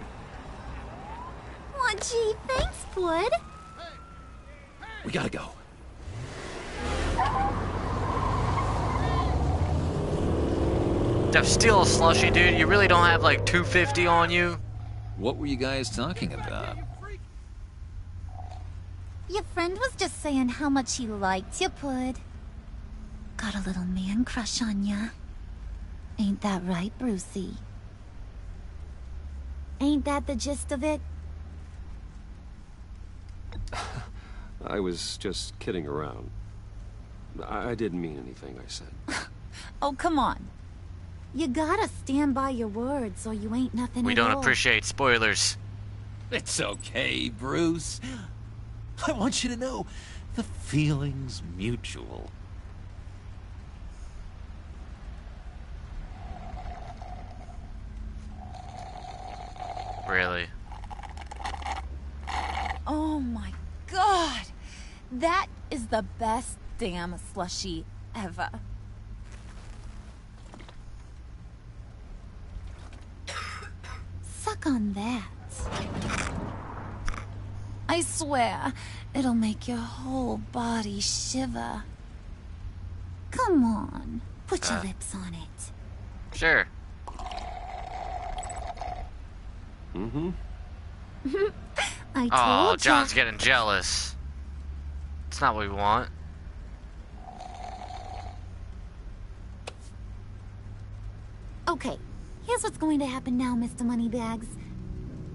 [SPEAKER 14] Aw, gee, thanks, bud.
[SPEAKER 12] We gotta go.
[SPEAKER 1] To steal a slushie, dude, you really don't have like 250 on you?
[SPEAKER 12] What were you guys talking about?
[SPEAKER 14] Your friend was just saying how much he liked you, bud. Got a little man crush on ya. Ain't that right, Brucey? Ain't that the gist of it?
[SPEAKER 2] I was just kidding around. I didn't mean anything I said.
[SPEAKER 14] Oh, come on. You gotta stand by your words or you ain't nothing
[SPEAKER 1] We
[SPEAKER 14] at
[SPEAKER 1] don't
[SPEAKER 14] all.
[SPEAKER 1] appreciate spoilers.
[SPEAKER 12] It's okay, Bruce. I want you to know the feeling's mutual.
[SPEAKER 1] Really?
[SPEAKER 14] Oh my god! That is the best damn slushie ever. Suck on that. I swear, it'll make your whole body shiver. Come on, put your lips on it.
[SPEAKER 1] Sure.
[SPEAKER 2] Mm-hmm.
[SPEAKER 14] I told
[SPEAKER 1] Oh,
[SPEAKER 14] ya.
[SPEAKER 1] John's getting jealous. It's not what we want.
[SPEAKER 14] Okay, here's what's going to happen now, Mr. Moneybags.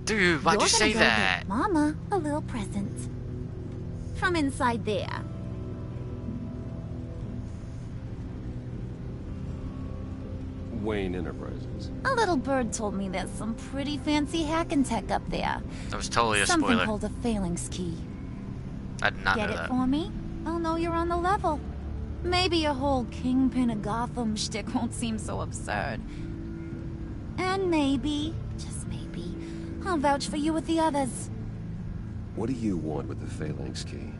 [SPEAKER 1] Dude, why'd you say
[SPEAKER 14] You're gonna go
[SPEAKER 1] that?
[SPEAKER 14] get Mama a little present. From inside there.
[SPEAKER 2] Wayne Enterprises.
[SPEAKER 14] A little bird told me there's some pretty fancy hacking tech up there.
[SPEAKER 1] That was totally a
[SPEAKER 14] Something
[SPEAKER 1] spoiler.
[SPEAKER 14] called a phalanx key.
[SPEAKER 1] I did not
[SPEAKER 14] Get
[SPEAKER 1] know
[SPEAKER 14] it
[SPEAKER 1] that.
[SPEAKER 14] for me? I'll know you're on the level. Maybe your whole Kingpin of Gotham shtick won't seem so absurd. And maybe, just maybe, I'll vouch for you with the others.
[SPEAKER 2] What do you want with the Phalanx key?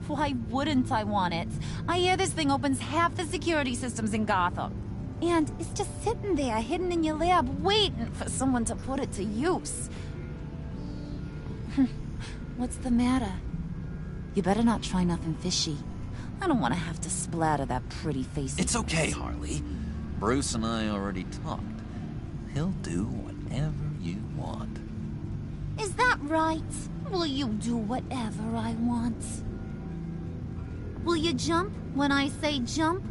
[SPEAKER 14] Why wouldn't I want it? I hear this thing opens half the security systems in Gotham. And it's just sitting there, hidden in your lab, waiting for someone to put it to use. What's the matter? You better not try nothing fishy. I don't want to have to splatter that pretty face.
[SPEAKER 12] It's okay, Harley. Bruce and I already talked. He'll do whatever you want.
[SPEAKER 14] Is that right? Will you do whatever I want? Will you jump when I say jump?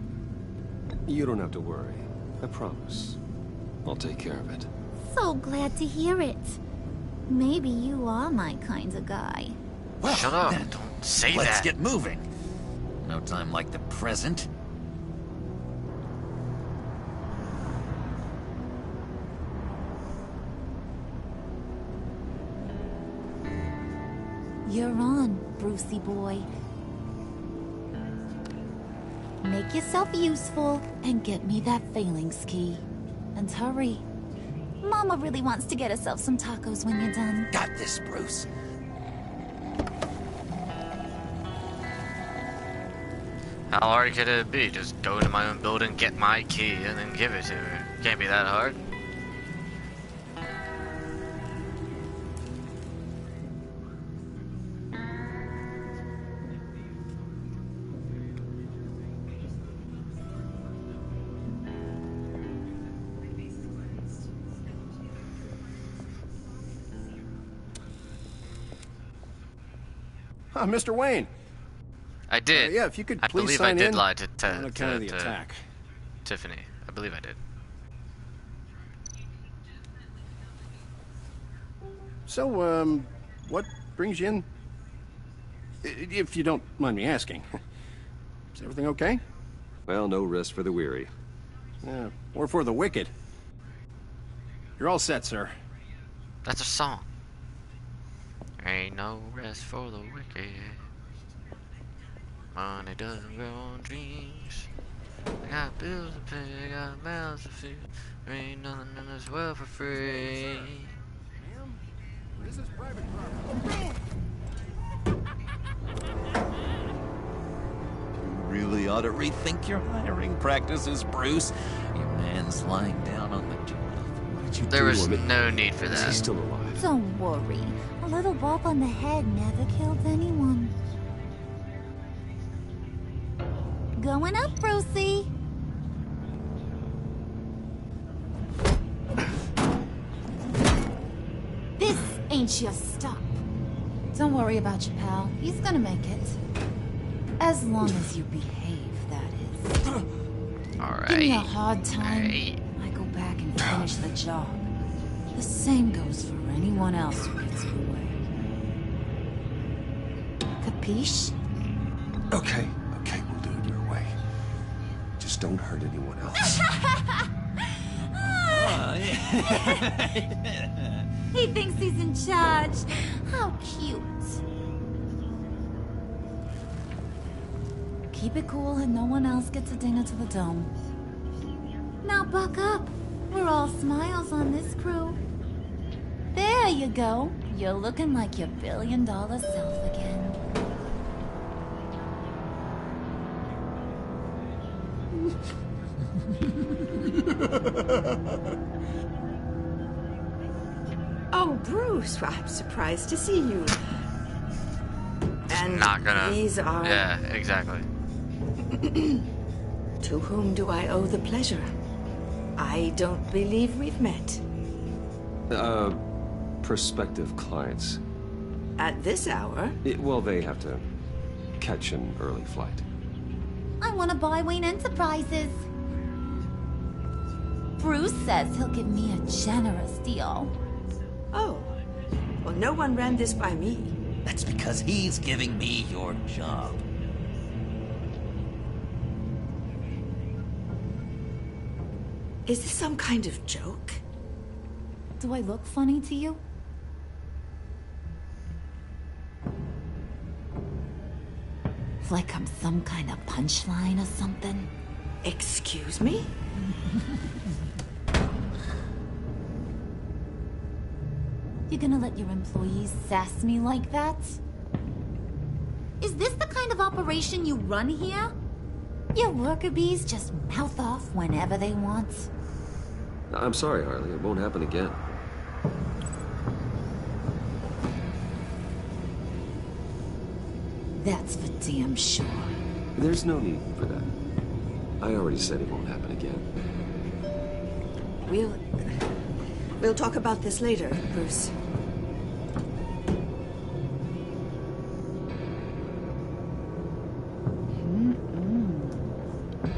[SPEAKER 2] You don't have to worry. I promise. I'll take care of it.
[SPEAKER 14] So glad to hear it. Maybe you are my kind of guy.
[SPEAKER 12] Well,
[SPEAKER 1] Shut up.
[SPEAKER 12] then,
[SPEAKER 1] Don't say
[SPEAKER 12] let's
[SPEAKER 1] that.
[SPEAKER 12] get moving. No time like the present.
[SPEAKER 14] You're on, Brucey boy. Make yourself useful and get me that phalanx key. And hurry. Mama really wants to get herself some tacos when you're done.
[SPEAKER 12] Got this, Bruce.
[SPEAKER 1] How hard could it be? Just go to my own building, get my key, and then give it to her. Can't be that hard.
[SPEAKER 15] Mr. Wayne.
[SPEAKER 1] I did.
[SPEAKER 15] Yeah, if you could
[SPEAKER 1] I
[SPEAKER 15] please
[SPEAKER 1] believe
[SPEAKER 15] sign
[SPEAKER 1] I did
[SPEAKER 15] in
[SPEAKER 1] lie to
[SPEAKER 15] on account of the attack.
[SPEAKER 1] Tiffany. I believe I did.
[SPEAKER 15] So, what brings you in? If you don't mind me asking. Is everything okay?
[SPEAKER 2] Well, no rest for the weary.
[SPEAKER 15] Yeah, or for the wicked. You're all set, sir.
[SPEAKER 1] That's a song. Ain't no rest for the wicked. Money doesn't grow on trees. I got bills to pay, I got mouths to feed. There ain't nothing in this world for free.
[SPEAKER 15] Ma'am, this is private property.
[SPEAKER 12] You really ought to rethink your hiring practices, Bruce. Your man's lying down on the job. What did you do?
[SPEAKER 1] There was no need for that.
[SPEAKER 2] Is he still alive?
[SPEAKER 14] Don't worry. A little bump on the head never killed anyone. Going up, Brucey. This ain't your stop. Don't worry about your pal. He's gonna make it. As long as you behave, that is.
[SPEAKER 1] Alright.
[SPEAKER 14] Give me a hard time, I go back and finish the job. The same goes for anyone else who gets in the way. Capiche?
[SPEAKER 2] Okay, we'll do it your way. Just don't hurt anyone else.
[SPEAKER 14] He thinks he's in charge. How cute. Keep it cool and no one else gets a dinger to the dome. Now buck up. We're all smiles on this crew. There you go. You're looking like your billion-dollar self again.
[SPEAKER 16] Oh, Bruce, I'm surprised to see you. And
[SPEAKER 1] not gonna.
[SPEAKER 16] These are...
[SPEAKER 1] Yeah, exactly.
[SPEAKER 16] To whom do I owe the pleasure? I don't believe we've met.
[SPEAKER 2] Prospective clients.
[SPEAKER 16] At this hour?
[SPEAKER 2] Well, they have to catch an early flight.
[SPEAKER 14] I want to buy Wayne Enterprises. Bruce says he'll give me a generous deal.
[SPEAKER 16] Oh. Well, no one ran this by me.
[SPEAKER 12] That's because he's giving me your job.
[SPEAKER 16] Is this some kind of joke?
[SPEAKER 14] Do I look funny to you? Like I'm some kind of punchline or something?
[SPEAKER 16] Excuse me?
[SPEAKER 14] You gonna let your employees sass me like that? Is this the kind of operation you run here? Your worker bees just mouth off whenever they want.
[SPEAKER 2] I'm sorry, Harley. It won't happen again.
[SPEAKER 14] That's for damn sure.
[SPEAKER 2] There's no need for that. I already said it won't happen again.
[SPEAKER 16] We'll talk about this later, Bruce.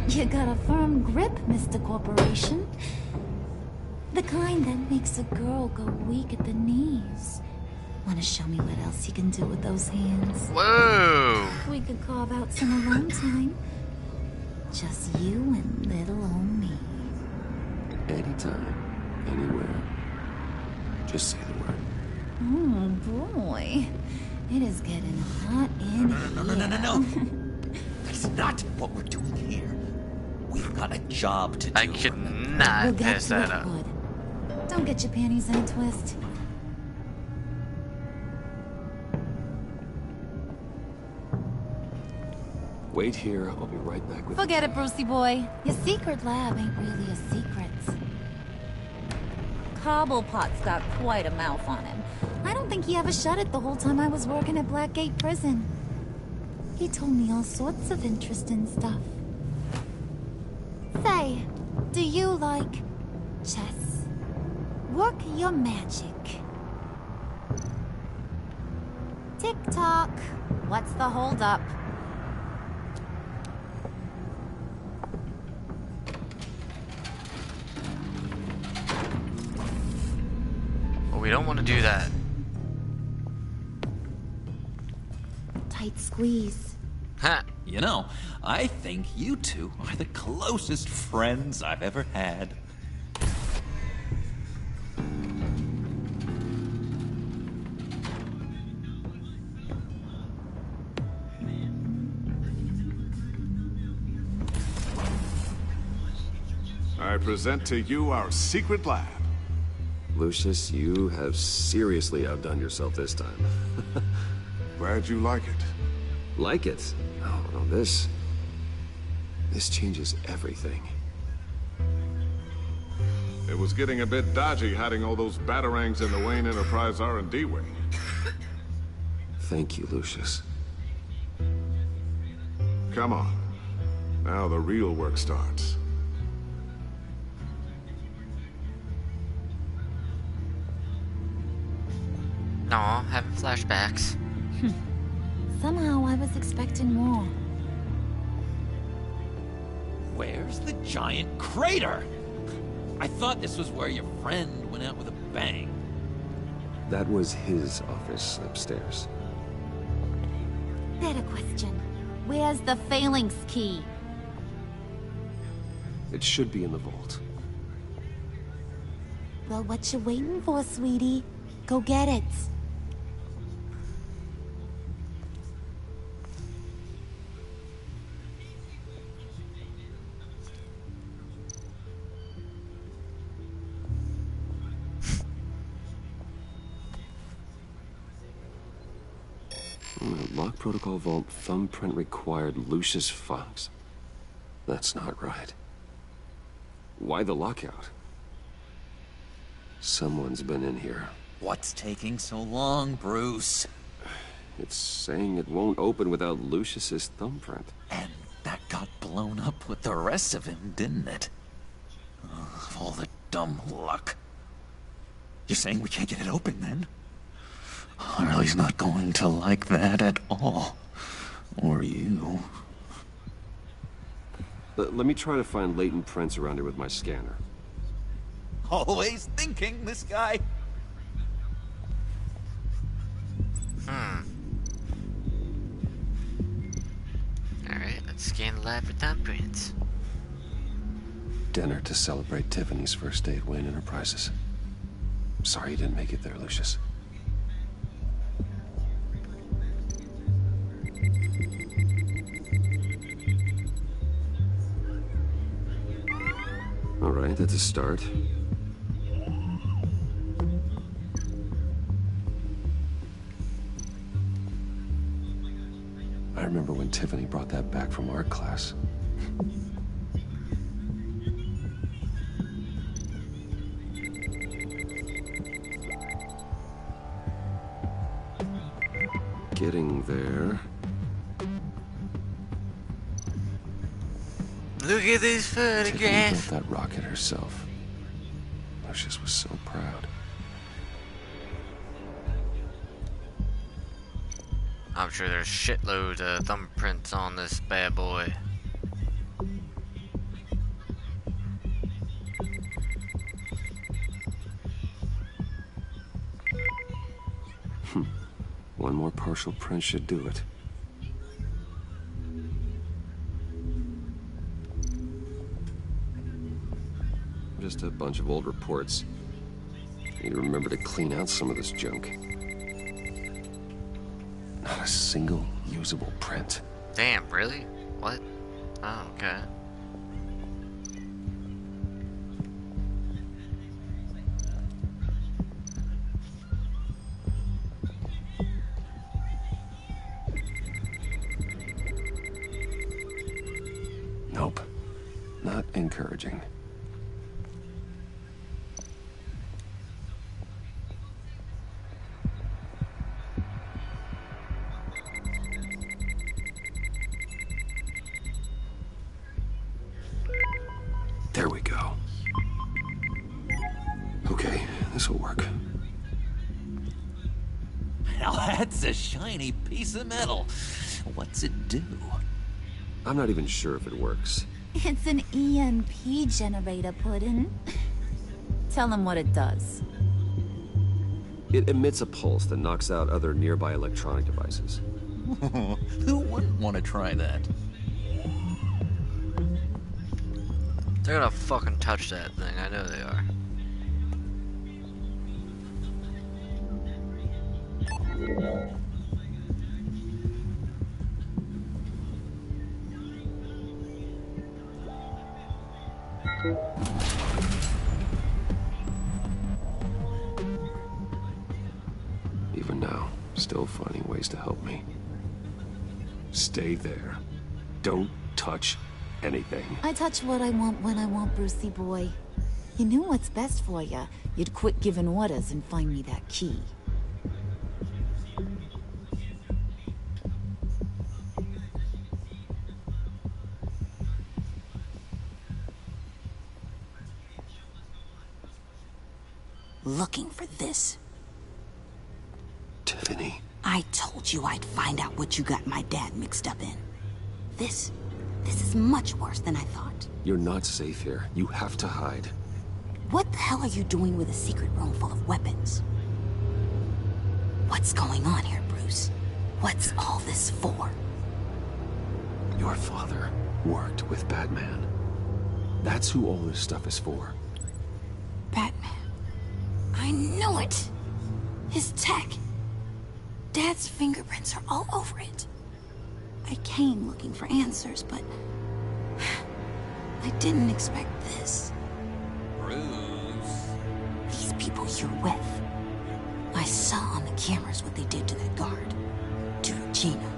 [SPEAKER 14] You got a firm grip, Mr. Corporation. The kind that makes a girl go weak at the knees. Want to show me what else you can do with those hands?
[SPEAKER 1] Whoa!
[SPEAKER 14] We could carve out some alone time. Just you and little old me.
[SPEAKER 2] Anytime, anywhere. Just say the word.
[SPEAKER 14] Oh, boy. It is getting hot in here.
[SPEAKER 12] No. That's not what we're doing here. We've got a job to do.
[SPEAKER 1] I could not
[SPEAKER 14] We'll get
[SPEAKER 1] piss
[SPEAKER 14] to
[SPEAKER 1] that
[SPEAKER 14] it,
[SPEAKER 1] up.
[SPEAKER 14] bud. Don't get your panties in a twist.
[SPEAKER 2] Wait here. I'll be right back with
[SPEAKER 14] Forget it, Brucey boy. Your secret lab ain't really a secret. Cobblepot's got quite a mouth on him. I don't think he ever shut it the whole time I was working at Blackgate Prison. He told me all sorts of interesting stuff. Say, do you like chess? Work your magic. Tick-tock. What's the holdup?
[SPEAKER 1] Well, we don't want to do that.
[SPEAKER 14] Tight squeeze.
[SPEAKER 1] Huh.
[SPEAKER 12] You know, I think you two are the closest friends I've ever had.
[SPEAKER 17] I present to you our secret lab.
[SPEAKER 2] Lucius, you have seriously outdone yourself this time.
[SPEAKER 17] Glad you like it.
[SPEAKER 2] Like it? Oh, no, this changes everything.
[SPEAKER 17] It was getting a bit dodgy hiding all those batarangs in the Wayne Enterprise R&D wing.
[SPEAKER 2] Thank you, Lucius.
[SPEAKER 17] Come on. Now the real work starts.
[SPEAKER 1] Aw, having flashbacks.
[SPEAKER 14] Somehow I was expecting more.
[SPEAKER 12] Where's the giant crater? I thought this was where your friend went out with a bang.
[SPEAKER 2] That was his office upstairs.
[SPEAKER 14] Better question. Where's the phalanx key?
[SPEAKER 2] It should be in the vault.
[SPEAKER 14] Well, what you waiting for, sweetie? Go get it.
[SPEAKER 2] Lock protocol vault thumbprint required Lucius Fox. That's not right. Why the lockout? Someone's been in here.
[SPEAKER 12] What's taking so long, Bruce?
[SPEAKER 2] It's saying it won't open without Lucius's thumbprint.
[SPEAKER 12] And that got blown up with the rest of him, didn't it? Oh, all the dumb luck. You're saying we can't get it open, then? Harley's not going to like that at all. Or you.
[SPEAKER 2] Let me try to find latent prints around here with my scanner.
[SPEAKER 12] Always thinking, this guy.
[SPEAKER 1] Alright, let's scan the lab for thumbprints.
[SPEAKER 2] Dinner to celebrate Tiffany's first day at Wayne Enterprises. Sorry you didn't make it there, Lucius. All right, that's a start. I remember when Tiffany brought that back from art class. Getting there.
[SPEAKER 1] Look at this
[SPEAKER 2] Tiffany
[SPEAKER 1] photograph.
[SPEAKER 2] built that rocket herself. Lucius was so proud.
[SPEAKER 1] I'm sure there's shitloads of thumbprints on this bad boy.
[SPEAKER 2] One more partial print should do it. Just a bunch of old reports. Need to remember to clean out some of this junk. Not a single usable print.
[SPEAKER 1] Damn, really? What? Oh, okay.
[SPEAKER 2] Nope. Not encouraging. There we go. Okay, this'll work.
[SPEAKER 12] Now that's a shiny piece of metal. What's it do?
[SPEAKER 2] I'm not even sure if it works.
[SPEAKER 14] It's an EMP generator, Puddin'. Tell him what it does.
[SPEAKER 2] It emits a pulse that knocks out other nearby electronic devices.
[SPEAKER 12] Who wouldn't want to try that?
[SPEAKER 1] They're gonna fucking touch that thing, I know they are.
[SPEAKER 2] Even now, still finding ways to help me. Stay there. Don't touch anything.
[SPEAKER 14] I touch what I want when I want, Brucey boy. You knew what's best for you. You'd quit giving orders and find me that key.
[SPEAKER 18] Looking for this.
[SPEAKER 2] Tiffany.
[SPEAKER 18] I told you I'd find out what you got my dad mixed up in. This is much worse than I thought.
[SPEAKER 2] You're not safe here. You have to hide.
[SPEAKER 18] What the hell are you doing with a secret room full of weapons? What's going on here, Bruce? What's all this for?
[SPEAKER 2] Your father worked with Batman. That's who all this stuff is for.
[SPEAKER 18] Batman. I knew it! His tech. Dad's fingerprints are all over it. I came looking for answers, but I didn't expect this.
[SPEAKER 12] Bruce.
[SPEAKER 18] These people you're with. I saw on the cameras what they did to that guard. To Regina.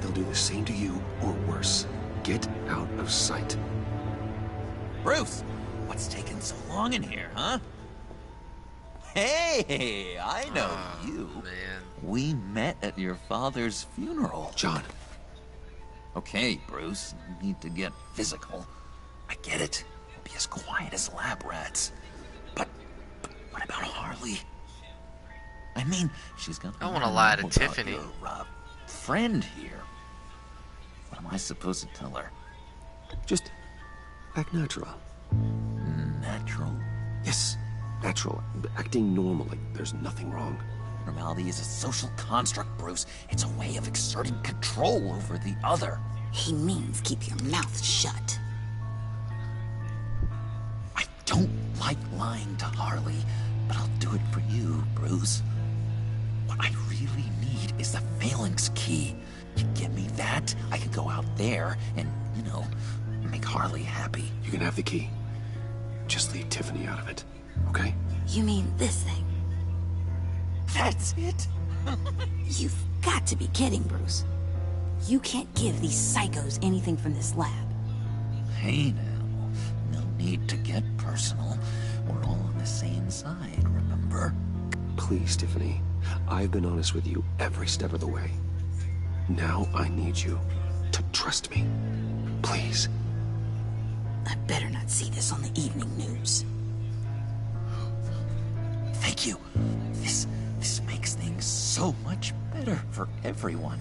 [SPEAKER 2] They'll do the same to you, or worse. Get out of sight.
[SPEAKER 12] Bruce, what's taking so long in here, huh? Hey, I know you.
[SPEAKER 1] Man.
[SPEAKER 12] We met at your father's funeral.
[SPEAKER 2] John.
[SPEAKER 12] Okay, Bruce, you need to get physical. I get it. We'll be as quiet as lab rats. But what about Harley? I mean, she's gonna...
[SPEAKER 1] I don't want to lie to
[SPEAKER 12] about
[SPEAKER 1] Tiffany.
[SPEAKER 12] Your, friend here. What am I supposed to tell her?
[SPEAKER 2] Just act natural.
[SPEAKER 12] Natural?
[SPEAKER 2] Yes, natural. Acting normal, like there's nothing wrong.
[SPEAKER 12] Normality is a social construct, Bruce. It's a way of exerting control over the other.
[SPEAKER 18] He means keep your mouth shut.
[SPEAKER 12] I don't like lying to Harley, but I'll do it for you, Bruce. What I really need is the phalanx key. You give me that, I could go out there and, you know, make Harley happy.
[SPEAKER 2] You can have the key. Just leave Tiffany out of it, okay?
[SPEAKER 18] You mean this thing?
[SPEAKER 12] That's it?
[SPEAKER 18] You've got to be kidding, Bruce. You can't give these psychos anything from this lab.
[SPEAKER 12] Hey now, no need to get personal. We're all on the same side, remember?
[SPEAKER 2] Please, Tiffany. I've been honest with you every step of the way. Now I need you to trust me. Please.
[SPEAKER 18] I better not see this on the evening news.
[SPEAKER 12] Thank you. This makes things so much better for everyone.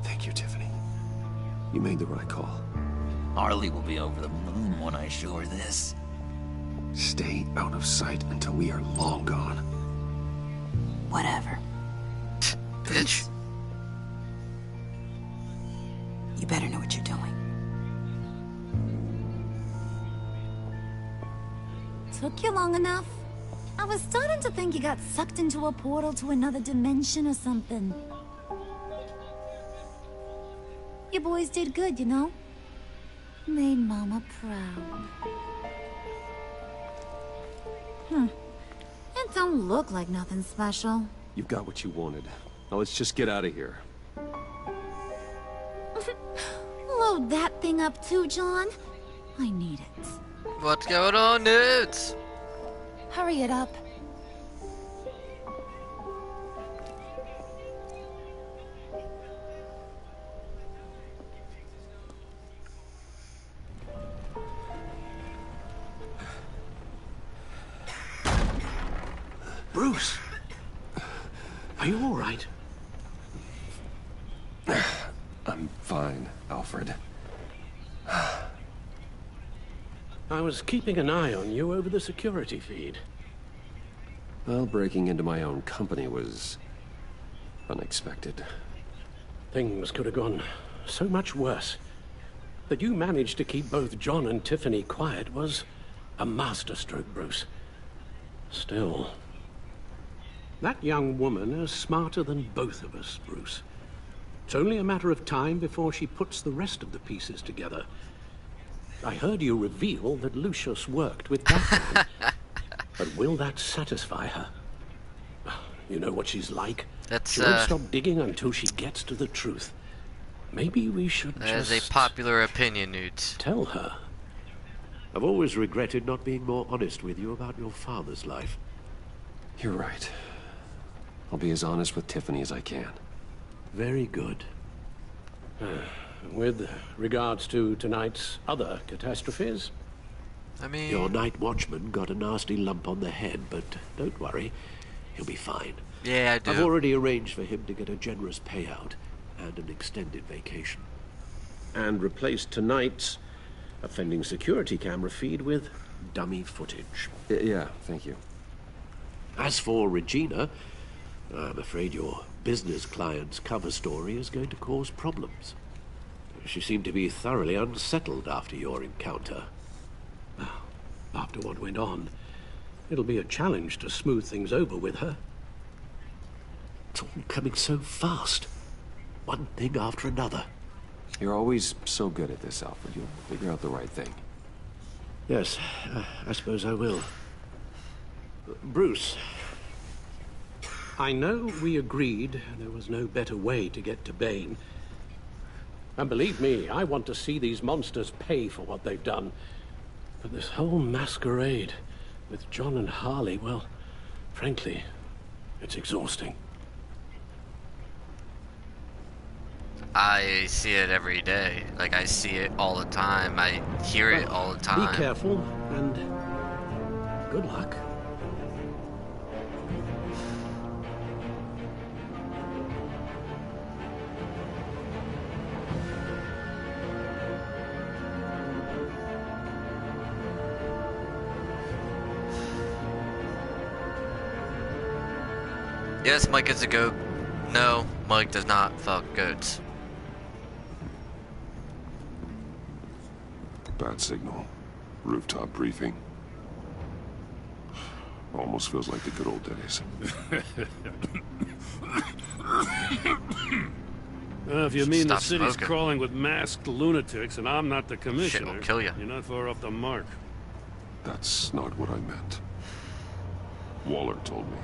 [SPEAKER 2] Thank you, Tiffany. You made the right call.
[SPEAKER 12] Harley will be over the moon when I show her this.
[SPEAKER 2] Stay out of sight until we are long gone.
[SPEAKER 18] Whatever.
[SPEAKER 1] Bitch.
[SPEAKER 18] You better know what you're doing.
[SPEAKER 14] Took you long enough? I was starting to think you got sucked into a portal to another dimension or something. You boys did good, you know? Made Mama proud. It don't look like nothing special.
[SPEAKER 2] You've got what you wanted. Now let's just get out of here.
[SPEAKER 14] Load that thing up too, John. I need it.
[SPEAKER 1] What's going on, dudes?
[SPEAKER 14] Hurry it up.
[SPEAKER 11] Bruce! Are you all right?
[SPEAKER 2] I'm fine, Alfred.
[SPEAKER 11] I was keeping an eye on you over the security feed.
[SPEAKER 2] Well, breaking into my own company was unexpected.
[SPEAKER 11] Things could have gone so much worse. That you managed to keep both John and Tiffany quiet was a masterstroke, Bruce. Still, that young woman is smarter than both of us, Bruce. It's only a matter of time before she puts the rest of the pieces together. I heard you reveal that Lucius worked with Batman. But will that satisfy her? You know what she's like.
[SPEAKER 1] That's,
[SPEAKER 11] she won't stop digging until she gets to the truth. Maybe we should
[SPEAKER 1] That
[SPEAKER 11] just...
[SPEAKER 1] is a popular opinion, Newt.
[SPEAKER 11] Tell her. I've always regretted not being more honest with you about your father's life.
[SPEAKER 2] You're right. I'll be as honest with Tiffany as I can.
[SPEAKER 11] Very good. With regards to tonight's other catastrophes...
[SPEAKER 1] I mean...
[SPEAKER 11] Your night watchman got a nasty lump on the head, but don't worry. He'll be fine.
[SPEAKER 1] Yeah, I do.
[SPEAKER 11] I've already arranged for him to get a generous payout and an extended vacation. And replaced tonight's offending security camera feed with dummy footage.
[SPEAKER 2] Yeah, thank you.
[SPEAKER 11] As for Regina, I'm afraid your business client's cover story is going to cause problems. She seemed to be thoroughly unsettled after your encounter. After what went on, it'll be a challenge to smooth things over with her. It's all coming so fast. One thing after another.
[SPEAKER 2] You're always so good at this, Alfred. You'll figure out the right thing.
[SPEAKER 11] Yes, I suppose I will. Bruce, I know we agreed there was no better way to get to Bane. And believe me, I want to see these monsters pay for what they've done. But this whole masquerade with John and Harley, well, frankly, it's exhausting.
[SPEAKER 1] I see it every day. Like, I see it all the time. I hear it all the time.
[SPEAKER 11] Be careful, and good luck.
[SPEAKER 1] Yes, Mike is a goat. No, Mike does not fuck goats.
[SPEAKER 4] Bad signal. Rooftop briefing. Almost feels like the good old days.
[SPEAKER 5] If you mean the
[SPEAKER 1] Stop
[SPEAKER 5] city's
[SPEAKER 1] smoking.
[SPEAKER 5] crawling with masked lunatics and I'm not the commissioner,
[SPEAKER 1] Shit will kill you.
[SPEAKER 5] You're not far off the mark.
[SPEAKER 4] That's not what I meant. Waller told me.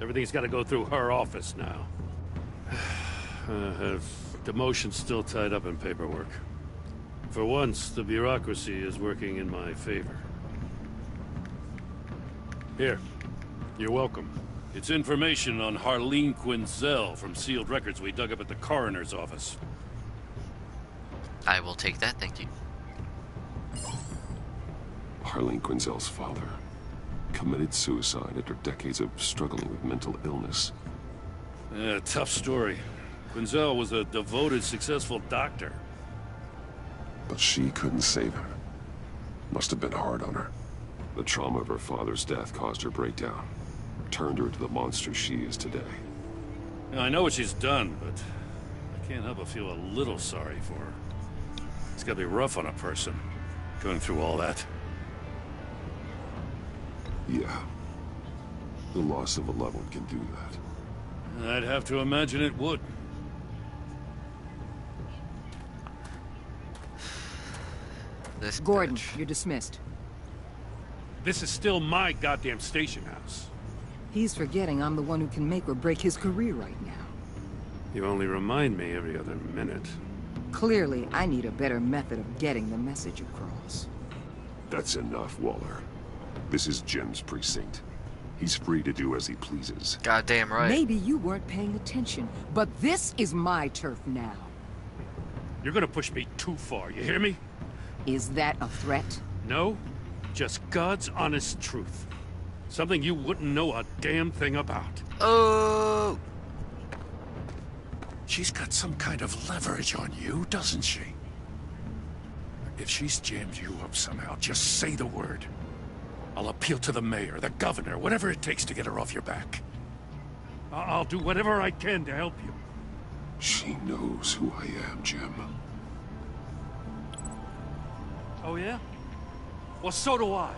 [SPEAKER 5] Everything's got to go through her office now. Her demotion's still tied up in paperwork. For once, the bureaucracy is working in my favor. Here, you're welcome. It's information on Harleen Quinzel from sealed records we dug up at the coroner's office.
[SPEAKER 1] I will take that, thank you.
[SPEAKER 4] Harleen Quinzel's father committed suicide after decades of struggling with mental illness.
[SPEAKER 5] Yeah, tough story. Quinzel was a devoted, successful doctor.
[SPEAKER 4] But she couldn't save her. Must have been hard on her. The trauma of her father's death caused her breakdown. Turned her into the monster she is today.
[SPEAKER 5] Now, I know what she's done, but I can't help but feel a little sorry for her. It's gotta be rough on a person, going through all that.
[SPEAKER 4] Yeah. The loss of a loved one can do that.
[SPEAKER 5] I'd have to imagine it would.
[SPEAKER 1] This
[SPEAKER 3] Gordon,
[SPEAKER 1] bitch.
[SPEAKER 3] you're dismissed.
[SPEAKER 5] This is still my goddamn station house.
[SPEAKER 3] He's forgetting I'm the one who can make or break his career right now.
[SPEAKER 5] You only remind me every other minute.
[SPEAKER 3] Clearly, I need a better method of getting the message across.
[SPEAKER 4] That's enough, Waller. This is Jim's precinct. He's free to do as he pleases.
[SPEAKER 1] Goddamn right.
[SPEAKER 3] Maybe you weren't paying attention, but this is my turf now.
[SPEAKER 5] You're gonna push me too far, you hear me?
[SPEAKER 3] Is that a threat?
[SPEAKER 5] No, just God's honest truth. Something you wouldn't know a damn thing about.
[SPEAKER 1] Oh!
[SPEAKER 5] She's got some kind of leverage on you, doesn't she? If she's jammed you up somehow, just say the word. I'll appeal to the mayor, the governor, whatever it takes to get her off your back. I'll do whatever I can to help you.
[SPEAKER 4] She knows who I am, Jim.
[SPEAKER 5] Oh, yeah? Well, so do I.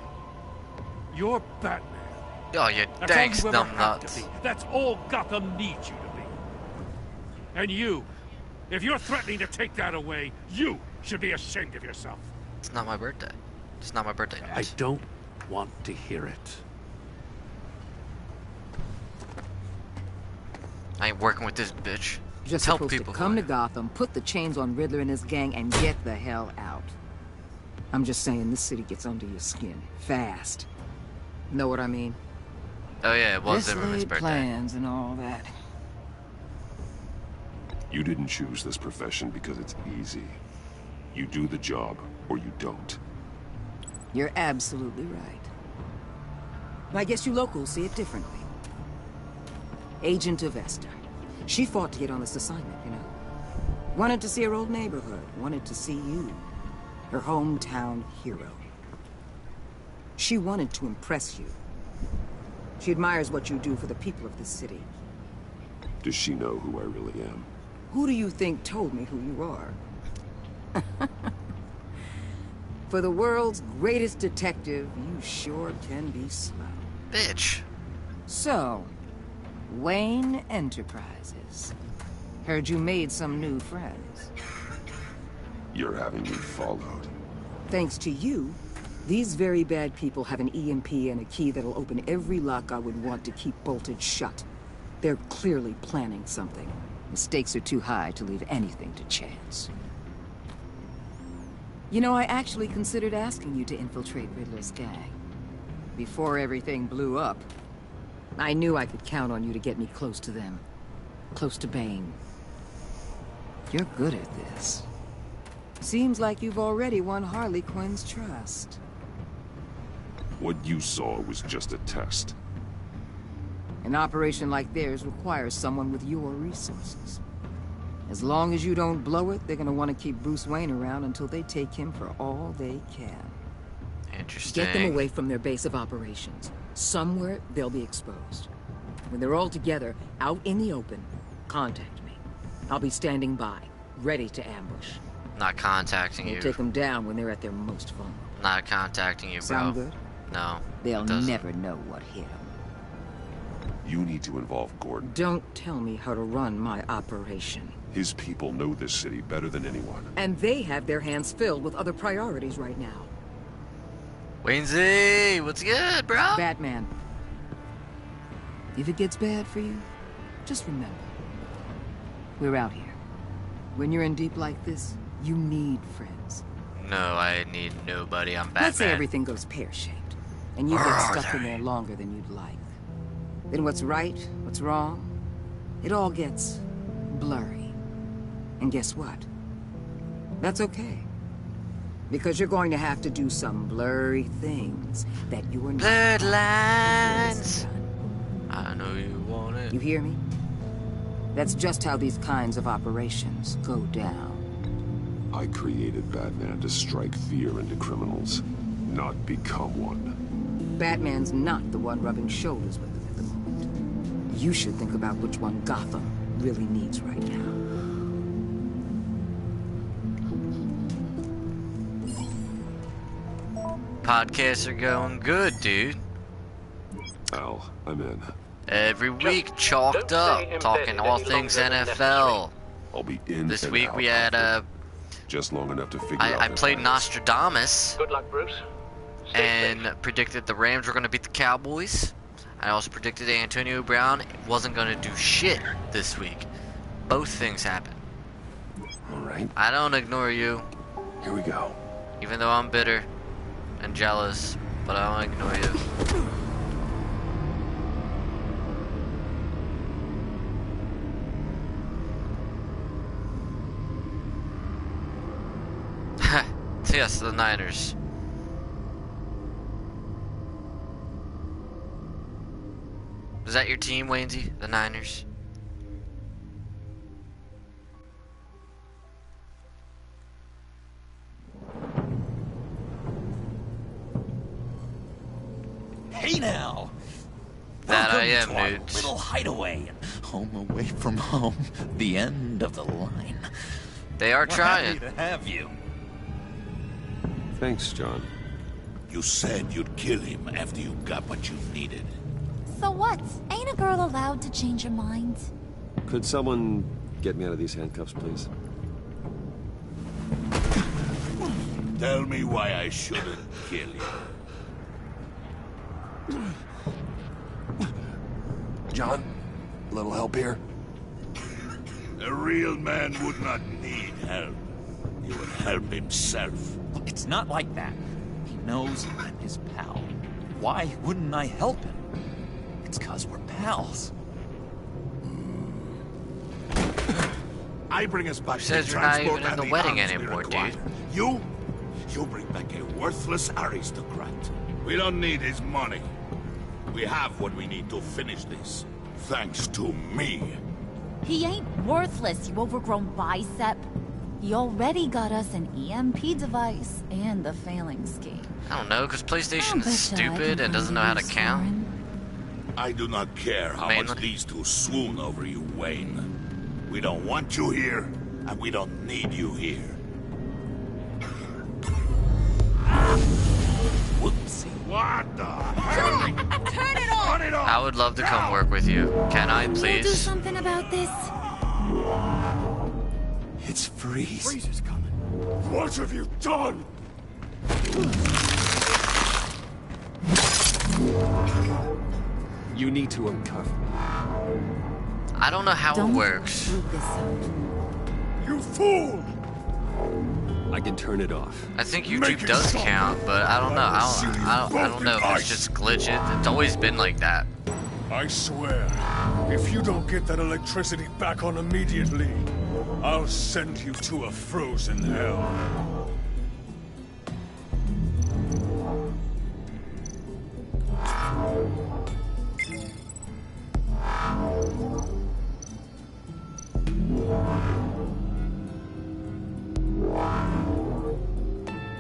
[SPEAKER 5] You're Batman.
[SPEAKER 1] Oh, you
[SPEAKER 5] That's
[SPEAKER 1] thanks,
[SPEAKER 5] all you ever have
[SPEAKER 1] numbnuts.
[SPEAKER 5] to be. That's all Gotham needs you to be. And you, if you're threatening to take that away, you should be ashamed of yourself.
[SPEAKER 1] It's not my birthday. It's not my birthday.
[SPEAKER 9] I don't want to hear it.
[SPEAKER 1] I ain't working with this bitch.
[SPEAKER 3] You're just supposed to come to Gotham, put the chains on Riddler and his gang, and get the hell out. I'm just saying, this city gets under your skin. Fast. Know what I mean?
[SPEAKER 1] Oh yeah, it was Zimmerman's
[SPEAKER 3] Laid
[SPEAKER 1] birthday.
[SPEAKER 3] plans and all that.
[SPEAKER 4] You didn't choose this profession because it's easy. You do the job, or you don't.
[SPEAKER 3] You're absolutely right. I guess you locals see it differently. Agent of Esther. She fought to get on this assignment, you know. Wanted to see her old neighborhood. Wanted to see you. Her hometown hero. She wanted to impress you. She admires what you do for the people of this city.
[SPEAKER 4] Does she know who I really am?
[SPEAKER 3] Who do you think told me who you are? For the world's greatest detective, you sure can be slow.
[SPEAKER 1] Bitch.
[SPEAKER 3] So, Wayne Enterprises. Heard you made some new friends.
[SPEAKER 4] You're having me followed.
[SPEAKER 3] Thanks to you, these very bad people have an EMP and a key that'll open every lock I would want to keep bolted shut. They're clearly planning something. The stakes are too high to leave anything to chance. You know, I actually considered asking you to infiltrate Riddler's gang. Before everything blew up, I knew I could count on you to get me close to them. Close to Bane. You're good at this. Seems like you've already won Harley Quinn's trust.
[SPEAKER 4] What you saw was just a test.
[SPEAKER 3] An operation like theirs requires someone with your resources. As long as you don't blow it, they're gonna want to keep Bruce Wayne around until they take him for all they can.
[SPEAKER 1] Interesting.
[SPEAKER 3] Get them away from their base of operations. Somewhere they'll be exposed. When they're all together, out in the open, contact me. I'll be standing by, ready to ambush.
[SPEAKER 1] Not contacting
[SPEAKER 3] We'll
[SPEAKER 1] you.
[SPEAKER 3] take them down when they're at their most vulnerable.
[SPEAKER 1] Not contacting you, bro.
[SPEAKER 3] Sound good?
[SPEAKER 1] No.
[SPEAKER 3] They'll
[SPEAKER 1] doesn't.
[SPEAKER 3] never know what hit them.
[SPEAKER 4] You need to involve Gordon.
[SPEAKER 3] Don't tell me how to run my operation.
[SPEAKER 4] His people know this city better than anyone.
[SPEAKER 3] And they have their hands filled with other priorities right now.
[SPEAKER 1] Waynesy, what's good, bro?
[SPEAKER 3] Batman. If it gets bad for you, just remember. We're out here. When you're in deep like this, you need friends.
[SPEAKER 1] No, I need nobody. I'm Batman.
[SPEAKER 3] Let's say everything goes pear-shaped, and you
[SPEAKER 1] Where
[SPEAKER 3] get
[SPEAKER 1] are
[SPEAKER 3] stuck in
[SPEAKER 1] they?
[SPEAKER 3] there longer than you'd like. Then what's right, what's wrong, it all gets blurry. And guess what? That's okay. Because you're going to have to do some blurry things that you're not...
[SPEAKER 1] Blurred lines. I know you want it.
[SPEAKER 3] You hear me? That's just how these kinds of operations go down.
[SPEAKER 4] I created Batman to strike fear into criminals, not become one.
[SPEAKER 3] Batman's not the one rubbing shoulders with them at the moment. You should think about which one Gotham really needs right now.
[SPEAKER 1] Podcasts are going good, dude.
[SPEAKER 4] Al, I'm in.
[SPEAKER 1] Every week, chalked up, talking all things NFL.
[SPEAKER 4] I'll be in.
[SPEAKER 1] This
[SPEAKER 4] and
[SPEAKER 1] week
[SPEAKER 4] out
[SPEAKER 1] we had
[SPEAKER 4] just long enough to figure out.
[SPEAKER 1] I
[SPEAKER 4] their
[SPEAKER 1] played
[SPEAKER 4] plans.
[SPEAKER 1] Nostradamus.
[SPEAKER 12] Good luck, Bruce.
[SPEAKER 1] And predicted the Rams were going to beat the Cowboys. I also predicted Antonio Brown wasn't going to do shit this week. Both things happened.
[SPEAKER 4] All right.
[SPEAKER 1] I don't ignore you.
[SPEAKER 4] Here we go.
[SPEAKER 1] Even though I'm bitter and jealous, but I don't ignore you. Yes, the Niners. Is that your team, Waynesy? The Niners?
[SPEAKER 12] Hey now!
[SPEAKER 1] That I
[SPEAKER 12] Welcome
[SPEAKER 1] am,
[SPEAKER 12] to our
[SPEAKER 1] Newt.
[SPEAKER 12] little hideaway. Home away from home. The end of the line.
[SPEAKER 1] They are
[SPEAKER 12] We're
[SPEAKER 1] trying.
[SPEAKER 12] happy to have you.
[SPEAKER 4] Thanks, John.
[SPEAKER 19] You said you'd kill him after you got what you needed.
[SPEAKER 14] So what? Ain't a girl allowed to change her mind?
[SPEAKER 2] Could someone get me out of these handcuffs, please?
[SPEAKER 19] Tell me why I shouldn't kill you.
[SPEAKER 2] John, a little help here?
[SPEAKER 19] A real man would not need help. He would help himself.
[SPEAKER 12] It's not like that. He knows I'm his pal. Why wouldn't I help him? It's 'cause we're pals.
[SPEAKER 19] I bring us back to
[SPEAKER 1] Says you're not
[SPEAKER 19] transport
[SPEAKER 1] even in
[SPEAKER 19] and
[SPEAKER 1] the wedding
[SPEAKER 19] arms we
[SPEAKER 1] anymore,
[SPEAKER 19] require.
[SPEAKER 1] dude.
[SPEAKER 19] You bring back a worthless aristocrat. We don't need his money. We have what we need to finish this. Thanks to me.
[SPEAKER 14] He ain't worthless, you overgrown bicep. He already got us an EMP device and the failing scheme.
[SPEAKER 1] I don't know, because PlayStation is
[SPEAKER 14] betcha I
[SPEAKER 1] stupid
[SPEAKER 14] can
[SPEAKER 1] and doesn't know how to
[SPEAKER 14] use
[SPEAKER 1] count.
[SPEAKER 19] I do not care how much these two swoon over you, Wayne. We don't want you here, and we don't need you here.
[SPEAKER 12] Whoopsie.
[SPEAKER 19] What the hell?
[SPEAKER 14] Turn it off!
[SPEAKER 19] Turn it off!
[SPEAKER 1] I would love to come work with you. Can I,
[SPEAKER 14] We'll do
[SPEAKER 1] please?
[SPEAKER 14] something about this.
[SPEAKER 2] It's Freeze.
[SPEAKER 6] Freeze is coming. What have you done?
[SPEAKER 2] You need to uncuff me.
[SPEAKER 1] I don't know how
[SPEAKER 14] Don't
[SPEAKER 1] it works.
[SPEAKER 14] screw this up.
[SPEAKER 6] You fool!
[SPEAKER 2] I can turn it off.
[SPEAKER 1] I think
[SPEAKER 6] Make
[SPEAKER 1] YouTube
[SPEAKER 6] it
[SPEAKER 1] does
[SPEAKER 6] stop.
[SPEAKER 1] count, but I don't know. I don't know if it's
[SPEAKER 6] Ice.
[SPEAKER 1] just glitching. It's always been like that.
[SPEAKER 6] I swear, if you don't get that electricity back on immediately, I'll send you to a frozen hell.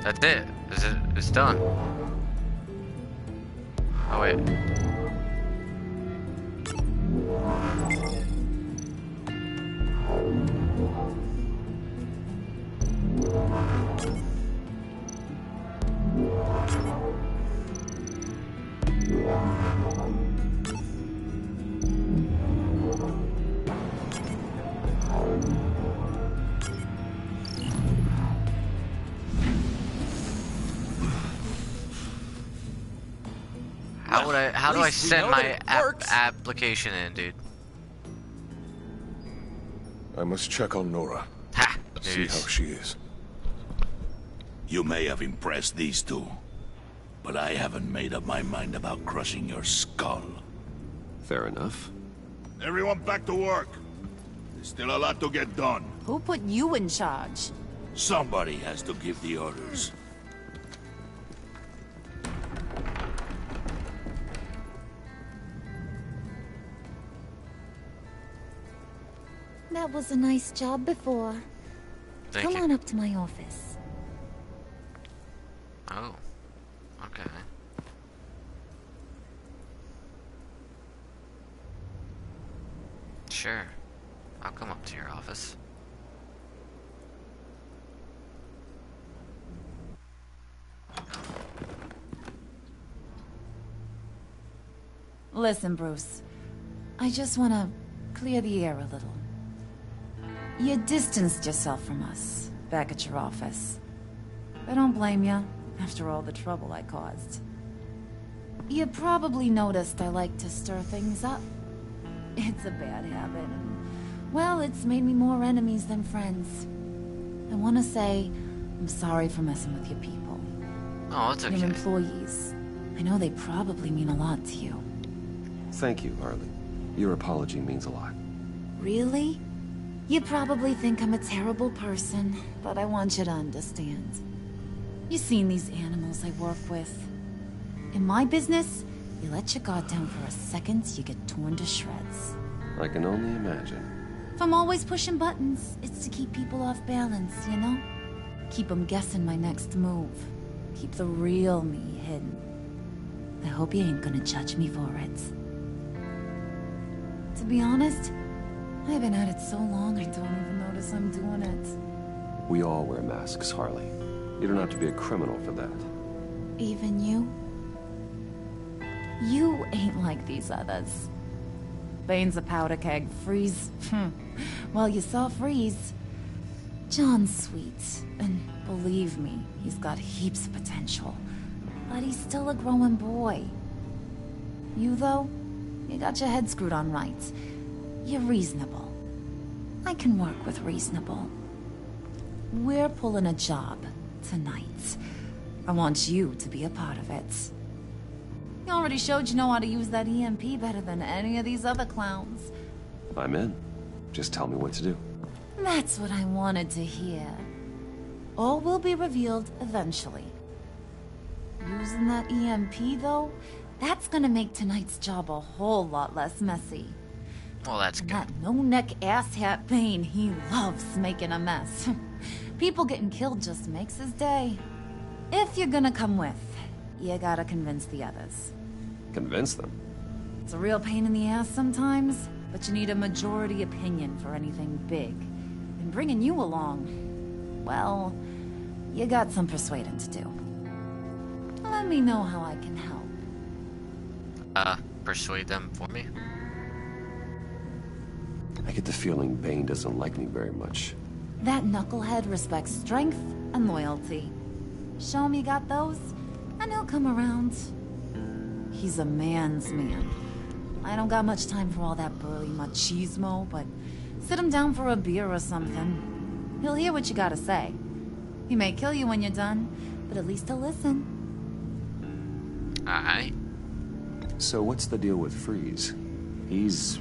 [SPEAKER 1] That's it. It's done. Oh wait. How do I send my application in, dude?
[SPEAKER 17] I must check on Nora.
[SPEAKER 1] Ha!
[SPEAKER 17] See how she is.
[SPEAKER 19] You may have impressed these two, but I haven't made up my mind about crushing your skull.
[SPEAKER 2] Fair enough.
[SPEAKER 19] Everyone back to work. There's still a lot to get done.
[SPEAKER 14] Who put you in charge?
[SPEAKER 19] Somebody has to give the orders.
[SPEAKER 14] That was a nice job before.
[SPEAKER 1] Thank
[SPEAKER 14] Come
[SPEAKER 1] you.
[SPEAKER 14] on up to my office.
[SPEAKER 1] Oh. Okay. Sure. I'll come up to your office.
[SPEAKER 14] Listen, Bruce. I just want to clear the air a little. You distanced yourself from us back at your office. I don't blame you, after all the trouble I caused. You probably noticed I like to stir things up. It's a bad habit, and, well, it's made me more enemies than friends. I want to say I'm sorry for messing with your people.
[SPEAKER 1] Oh, it's okay.
[SPEAKER 14] Your employees. I know they probably mean a lot to you.
[SPEAKER 2] Thank you, Harley. Your apology means a lot.
[SPEAKER 14] Really? You probably think I'm a terrible person, but I want you to understand. You've seen these animals I work with. In my business, you let your guard down for a second, you get torn to shreds.
[SPEAKER 2] I can only imagine.
[SPEAKER 14] If I'm always pushing buttons, it's to keep people off balance, you know? Keep them guessing my next move. Keep the real me hidden. I hope you ain't gonna judge me for it. To be honest, I've been at it so long I don't even notice I'm doing it.
[SPEAKER 2] We all wear masks, Harley. You don't have to be a criminal for that.
[SPEAKER 14] Even you? You ain't like these others. Bane's a powder keg. Freeze. Well, you saw Freeze. John's sweet, and believe me, he's got heaps of potential. But he's still a growing boy. You, though, you got your head screwed on right. You're reasonable. I can work with reasonable. We're pulling a job tonight. I want you to be a part of it. You already showed you know how to use that EMP better than any of these other clowns.
[SPEAKER 2] I'm in. Just tell me what to do.
[SPEAKER 14] That's what I wanted to hear. All will be revealed eventually. Using that EMP, though, that's gonna make tonight's job a whole lot less messy.
[SPEAKER 1] Well, that's good.
[SPEAKER 14] That no-neck asshat Bane, he loves making a mess. People getting killed just makes his day. If you're gonna come with, you gotta convince the others.
[SPEAKER 2] Convince them?
[SPEAKER 14] It's a real pain in the ass sometimes, but you need a majority opinion for anything big. And bringing you along, well, you got some persuading to do. Let me know how I can help.
[SPEAKER 1] Persuade them for me?
[SPEAKER 2] I get the feeling Bane doesn't like me very much.
[SPEAKER 14] That knucklehead respects strength and loyalty. Show him you got those, and he'll come around. He's a man's man. I don't got much time for all that burly machismo, but sit him down for a beer or something. He'll hear what you gotta say. He may kill you when you're done, but at least he'll listen.
[SPEAKER 1] Alright.
[SPEAKER 2] So what's the deal with Freeze? He's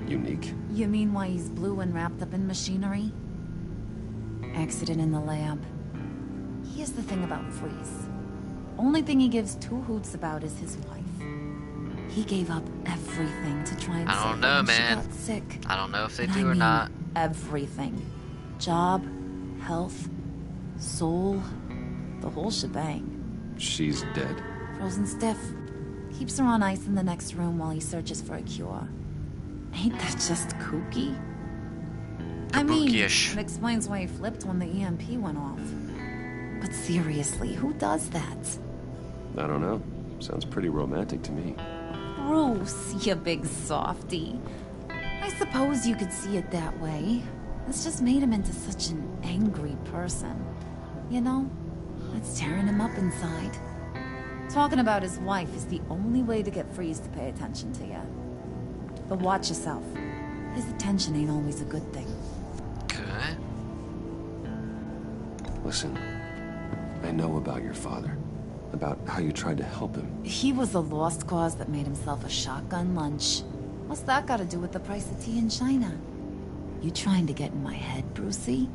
[SPEAKER 2] unique.
[SPEAKER 14] You mean why he's blue and wrapped up in machinery? Accident in the lab. Here's the thing about Freeze. Only thing he gives two hoots about is his wife. He gave up everything to try and save her.
[SPEAKER 1] I don't know, man.
[SPEAKER 14] She got sick.
[SPEAKER 1] I don't know if they
[SPEAKER 14] And
[SPEAKER 1] do
[SPEAKER 14] I
[SPEAKER 1] or
[SPEAKER 14] mean
[SPEAKER 1] not.
[SPEAKER 14] Everything. Job, health, soul, the whole shebang.
[SPEAKER 2] She's dead?
[SPEAKER 14] Frozen stiff. Keeps her on ice in the next room while he searches for a cure. Ain't that just kooky? I mean,
[SPEAKER 1] Kabuki-ish.
[SPEAKER 14] it explains why he flipped when the EMP went off. But seriously, who does that?
[SPEAKER 2] I don't know. Sounds pretty romantic to me.
[SPEAKER 14] Bruce, you big softy. I suppose you could see it that way. It's just made him into such an angry person. You know? It's tearing him up inside. Talking about his wife is the only way to get Freeze to pay attention to you. But watch yourself. His attention ain't always a good thing.
[SPEAKER 1] Okay.
[SPEAKER 2] Listen, I know about your father. About how you tried to help him.
[SPEAKER 14] He was a lost cause that made himself a shotgun lunch. What's that got to do with the price of tea in China? You trying to get in my head, Brucey?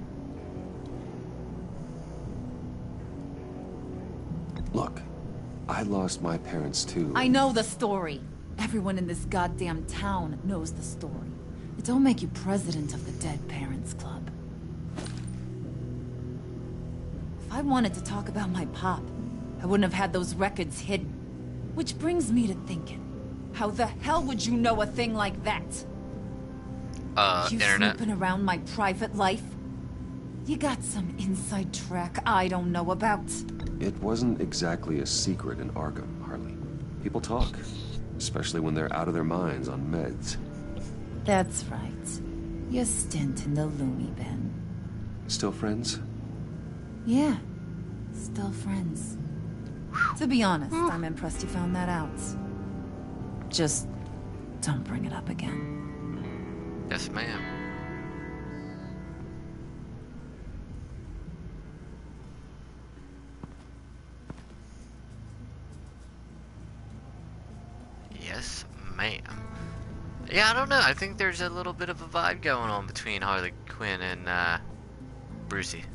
[SPEAKER 2] Look, I lost my parents too.
[SPEAKER 14] I know the story. Everyone in this goddamn town knows the story. It don't make you president of the Dead Parents Club. If I wanted to talk about my pop, I wouldn't have had those records hidden. Which brings me to thinking, how the hell would you know a thing like that? You
[SPEAKER 1] Internet.
[SPEAKER 14] snooping around my private life? You got some inside track I don't know about.
[SPEAKER 2] It wasn't exactly a secret in Arkham, Harley. People talk, especially when they're out of their minds on meds.
[SPEAKER 14] That's right. Your stint in the loony bin.
[SPEAKER 2] Still friends?
[SPEAKER 14] Yeah, still friends. To be honest, I'm impressed you found that out. Just don't bring it up again.
[SPEAKER 1] Yes, ma'am. Yes, ma'am. Yeah, I don't know. I think there's a little bit of a vibe going on between Harley Quinn and Brucey.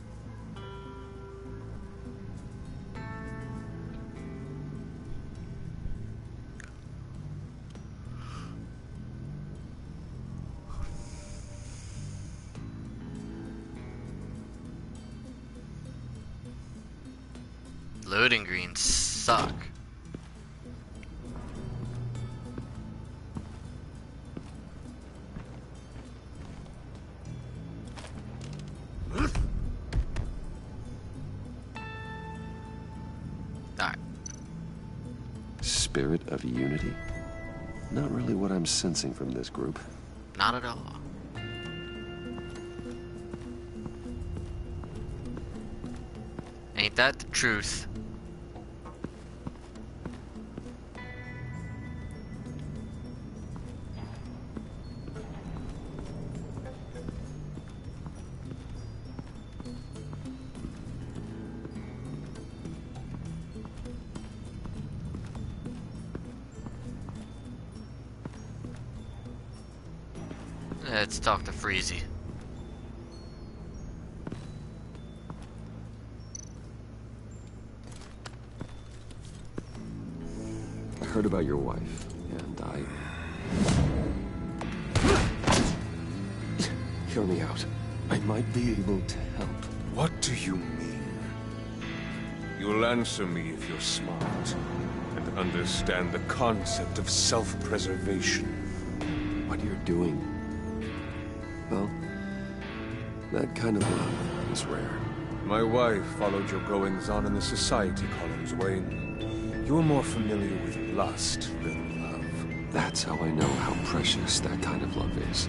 [SPEAKER 1] Loading greens suck. Alright.
[SPEAKER 2] Spirit of unity? Not really what I'm sensing from this group.
[SPEAKER 1] Not at all. Ain't that the truth? Let's talk to Freezy.
[SPEAKER 2] I heard about your wife, and Hear me out. I might be able to help.
[SPEAKER 20] What do you mean? You'll answer me if you're smart, and understand the concept of self-preservation.
[SPEAKER 2] What you're doing, well, that kind of love is rare.
[SPEAKER 20] My wife followed your goings-on in the society columns, Wayne. You're more familiar with lust than love.
[SPEAKER 2] That's how I know how precious that kind of love is.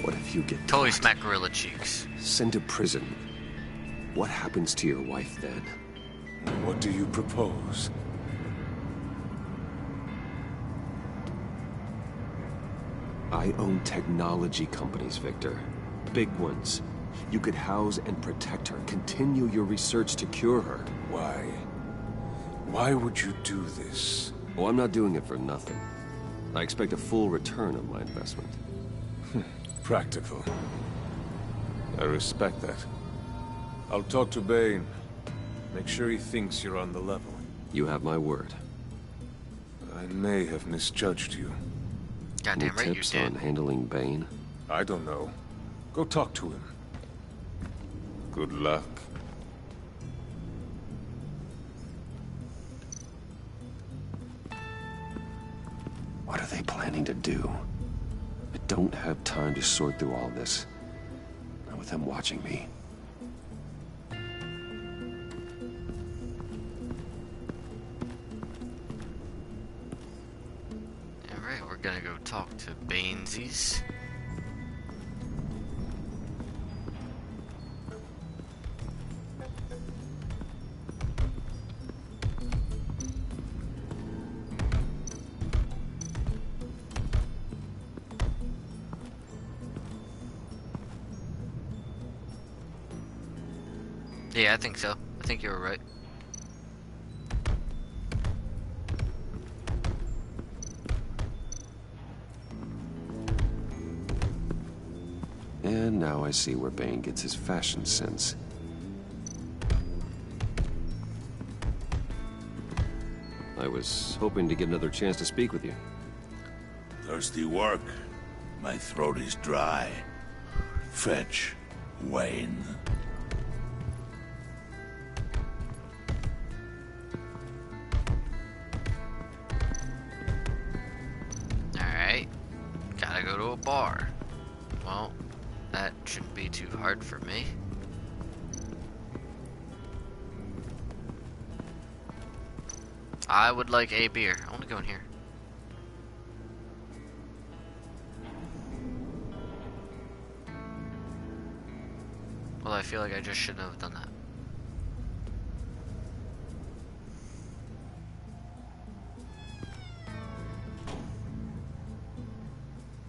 [SPEAKER 2] What if you get
[SPEAKER 1] totally smack gorilla cheeks?
[SPEAKER 2] Sent to prison. What happens to your wife then?
[SPEAKER 20] What do you propose?
[SPEAKER 2] I own technology companies, Victor. Big ones. You could house and protect her, continue your research to cure her.
[SPEAKER 20] Why? Why would you do this?
[SPEAKER 2] Oh, I'm not doing it for nothing. I expect a full return on my investment.
[SPEAKER 20] Practical. I respect that. I'll talk to Bane. Make sure he thinks you're on the level.
[SPEAKER 2] You have my word.
[SPEAKER 20] I may have misjudged you.
[SPEAKER 1] Goddamn right you
[SPEAKER 2] tips
[SPEAKER 1] did.
[SPEAKER 2] On handling Bane?
[SPEAKER 20] I don't know. Go talk to him. Good luck.
[SPEAKER 2] What are they planning to do? I don't have time to sort through all this. Not with them watching me.
[SPEAKER 1] Alright, we're gonna go talk to Banesies. Yeah, I think so. I think you were right.
[SPEAKER 2] And now I see where Bane gets his fashion sense. I was hoping to get another chance to speak with you.
[SPEAKER 19] Thirsty work. My throat is dry. Fetch, Wayne.
[SPEAKER 1] Alright. Gotta go to a bar. Well, that shouldn't be too hard for me. I would like a beer. I want to go in here. Well, I feel like I just shouldn't have done that.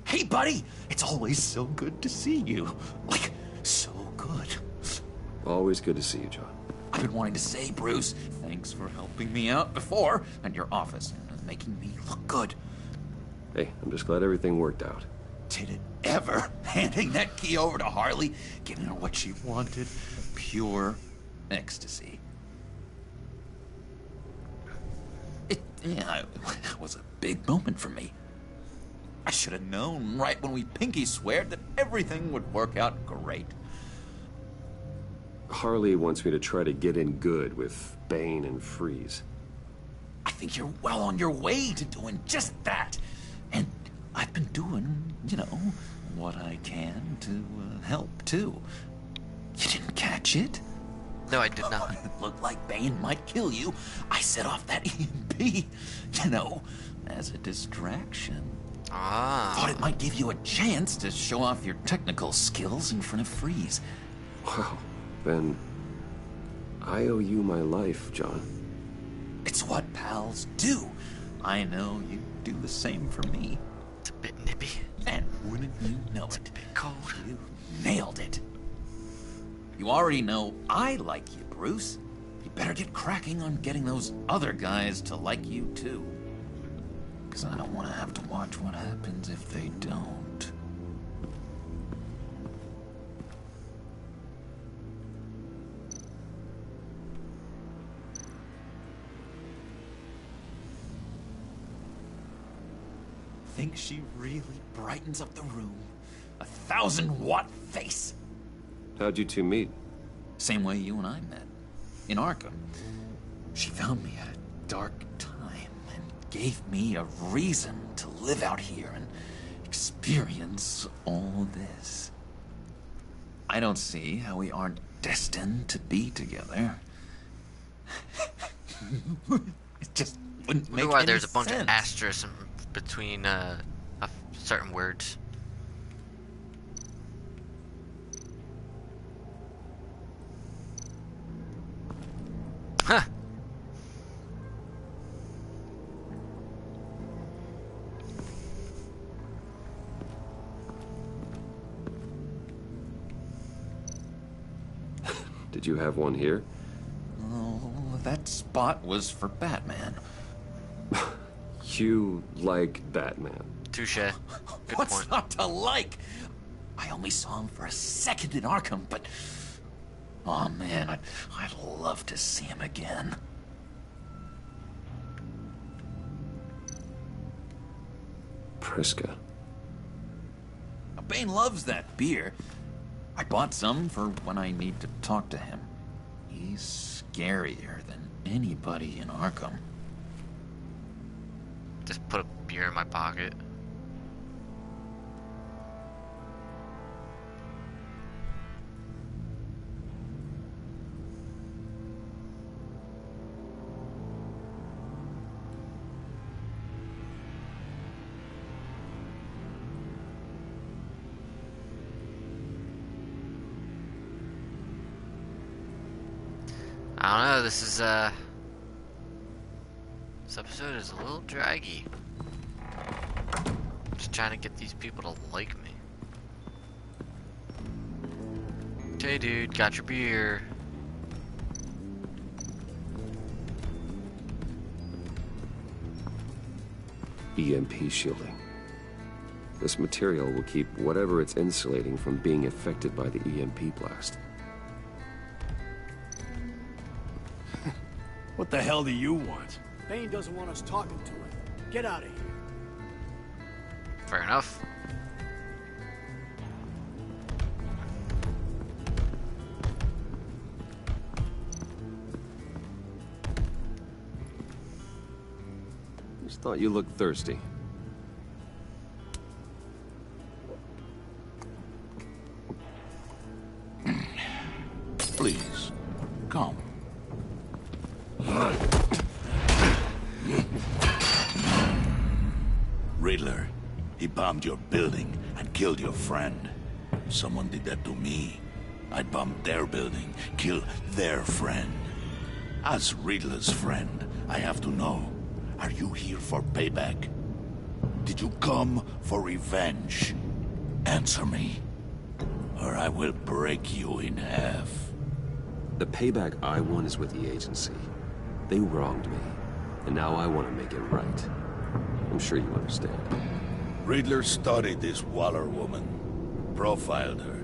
[SPEAKER 12] Hey, buddy! It's always so good to see you. Like, so good.
[SPEAKER 2] Always good to see you, John.
[SPEAKER 12] I've been wanting to say, Bruce, thanks for helping me out before, and your office, and making me look good.
[SPEAKER 2] Hey, I'm just glad everything worked out.
[SPEAKER 12] Did it ever? Handing that key over to Harley, giving her what she wanted. Pure ecstasy. It was a big moment for me. I should have known right when we pinky sweared that everything would work out great.
[SPEAKER 2] Harley wants me to try to get in good with Bane and Freeze.
[SPEAKER 12] I think you're well on your way to doing just that. And I've been doing, you know, what I can to help, too. You didn't catch it?
[SPEAKER 1] No, I did not.
[SPEAKER 12] It looked like Bane might kill you. I set off that EMP, you know, as a distraction. Thought it might give you a chance to show off your technical skills in front of Freeze.
[SPEAKER 2] Wow. Then I owe you my life, John.
[SPEAKER 12] It's what pals do. I know you do the same for me.
[SPEAKER 1] It's a bit nippy.
[SPEAKER 12] And wouldn't you know it?
[SPEAKER 1] A bit cold.
[SPEAKER 12] You nailed it. You already know I like you, Bruce. You better get cracking on getting those other guys to like you too. Because I don't want to have to watch what happens if they don't. Think she really brightens up the room? 1,000-watt face!
[SPEAKER 2] How'd you two meet?
[SPEAKER 12] Same way you and I met. In Arkham. She found me at a dark time and gave me a reason to live out here and experience all this. I don't see how we aren't destined to be together. It just wouldn't make
[SPEAKER 1] why
[SPEAKER 12] any
[SPEAKER 1] there's a bunch
[SPEAKER 12] sense.
[SPEAKER 1] of asterisks between certain words. Huh.
[SPEAKER 2] Did you have one here?
[SPEAKER 12] Oh, that spot was for Batman.
[SPEAKER 2] You like Batman.
[SPEAKER 1] Touche. Good
[SPEAKER 12] What's
[SPEAKER 1] point.
[SPEAKER 12] not to like? I only saw him for a second in Arkham, but... oh man, I'd love to see him again.
[SPEAKER 2] Priska.
[SPEAKER 12] Bane loves that beer. I bought some for when I need to talk to him. He's scarier than anybody in Arkham.
[SPEAKER 1] Just put a beer in my pocket. I don't know, this episode is a little draggy. Just trying to get these people to like me. Okay, dude, got your beer.
[SPEAKER 2] EMP shielding. This material will keep whatever it's insulating from being affected by the EMP blast.
[SPEAKER 6] What the hell do you want?
[SPEAKER 8] Bane doesn't want us talking to him. Get out of here.
[SPEAKER 1] Fair enough.
[SPEAKER 2] Just thought you looked thirsty.
[SPEAKER 19] Please, come. Riddler, he bombed your building and killed your friend. Someone did that to me. I'd bomb their building, kill their friend. As Riddler's friend, I have to know, are you here for payback? Did you come for revenge? Answer me, or I will break you in half.
[SPEAKER 2] The payback I want is with the agency. They wronged me, and now I want to make it right. I'm sure you understand.
[SPEAKER 19] Riddler studied this Waller woman, profiled her.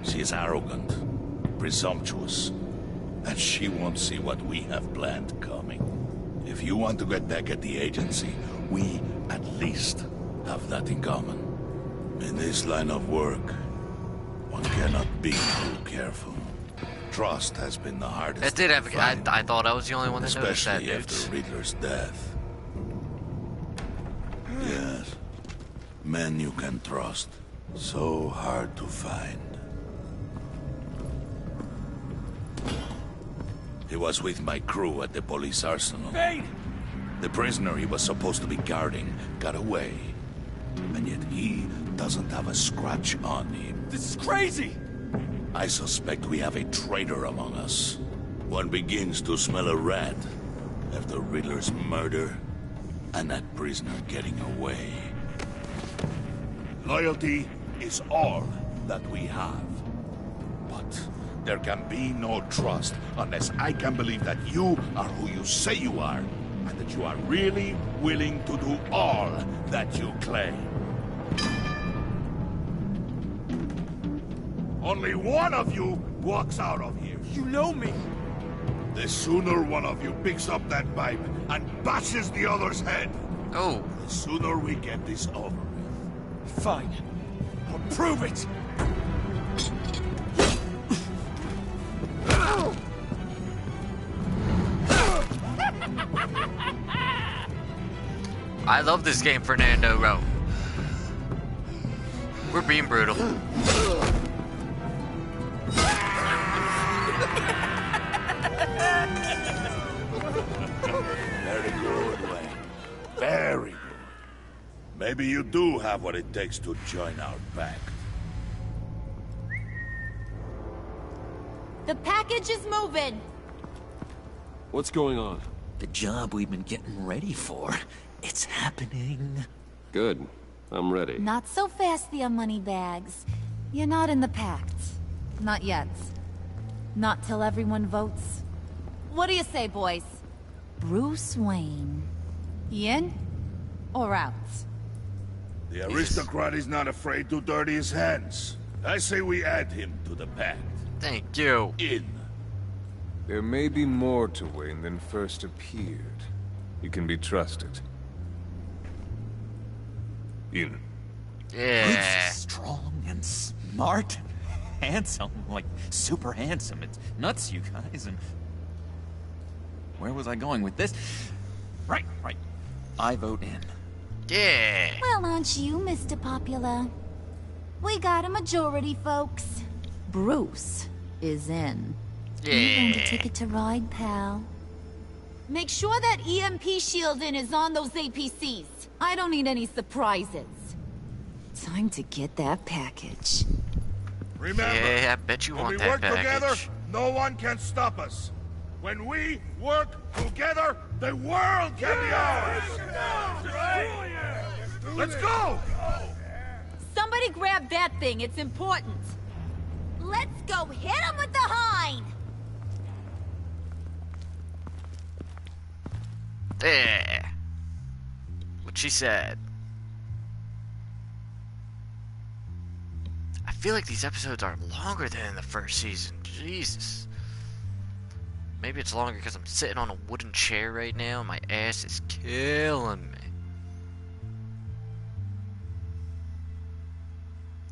[SPEAKER 19] She is arrogant, presumptuous, and she won't see what we have planned coming. If you want to get back at the agency, we at least have that in common. In this line of work, one cannot be too careful. Trust has been the hardest.
[SPEAKER 1] It did have. I thought I was the only one that noticed that,
[SPEAKER 19] especially
[SPEAKER 1] dude.
[SPEAKER 19] after Riddler's death. Yes, men you can trust. So hard to find. He was with my crew at the police arsenal.
[SPEAKER 8] Bane!
[SPEAKER 19] The prisoner he was supposed to be guarding got away. and yet he doesn't have a scratch on him.
[SPEAKER 8] This is crazy!
[SPEAKER 19] I suspect we have a traitor among us. One begins to smell a rat after Riddler's murder and that prisoner getting away. Loyalty is all that we have. But there can be no trust unless I can believe that you are who you say you are, and that you are really willing to do all that you claim. Only one of you walks out of here.
[SPEAKER 6] You know me.
[SPEAKER 19] The sooner one of you picks up that pipe and bashes the other's head, the sooner we get this over with.
[SPEAKER 8] Fine. I'll prove it!
[SPEAKER 1] I love this game, Fernando Rowe. We're being brutal.
[SPEAKER 19] Very good, Wayne. Very good. Maybe you do have what it takes to join our pact.
[SPEAKER 14] The package is moving.
[SPEAKER 2] What's going on?
[SPEAKER 12] The job we've been getting ready for. It's happening.
[SPEAKER 2] Good. I'm ready.
[SPEAKER 14] Not so fast, the Moneybags. You're not in the pact. Not yet. Not till everyone votes. What do you say, boys? Bruce Wayne. In or out?
[SPEAKER 19] The aristocrat is not afraid to dirty his hands. I say we add him to the pact.
[SPEAKER 1] Thank you.
[SPEAKER 19] In.
[SPEAKER 20] There may be more to Wayne than first appeared. You can be trusted. In.
[SPEAKER 1] Yeah.
[SPEAKER 12] Bruce is strong and smart and handsome. Like, super handsome. It's nuts, you guys. And where was I going with this? Right. I vote in.
[SPEAKER 1] Yeah.
[SPEAKER 14] Well, aren't you, Mr. Popular? We got a majority, folks. Bruce is in.
[SPEAKER 1] Yeah.
[SPEAKER 14] You earned a ticket to ride, pal. Make sure that EMP shielding is on those APCs. I don't need any surprises. Time to get that package.
[SPEAKER 19] Remember,
[SPEAKER 1] Yeah, I bet you
[SPEAKER 19] when
[SPEAKER 1] want
[SPEAKER 19] we
[SPEAKER 1] that
[SPEAKER 19] work
[SPEAKER 1] package.
[SPEAKER 19] together, no one can stop us. When we work together, the world can be ours. Let's go!
[SPEAKER 14] Somebody grab that thing, it's important. Let's go hit him with the hind!
[SPEAKER 1] Yeah. What she said. I feel like these episodes are longer than in the first season. Jesus. Maybe it's longer because I'm sitting on a wooden chair right now and my ass is killing me.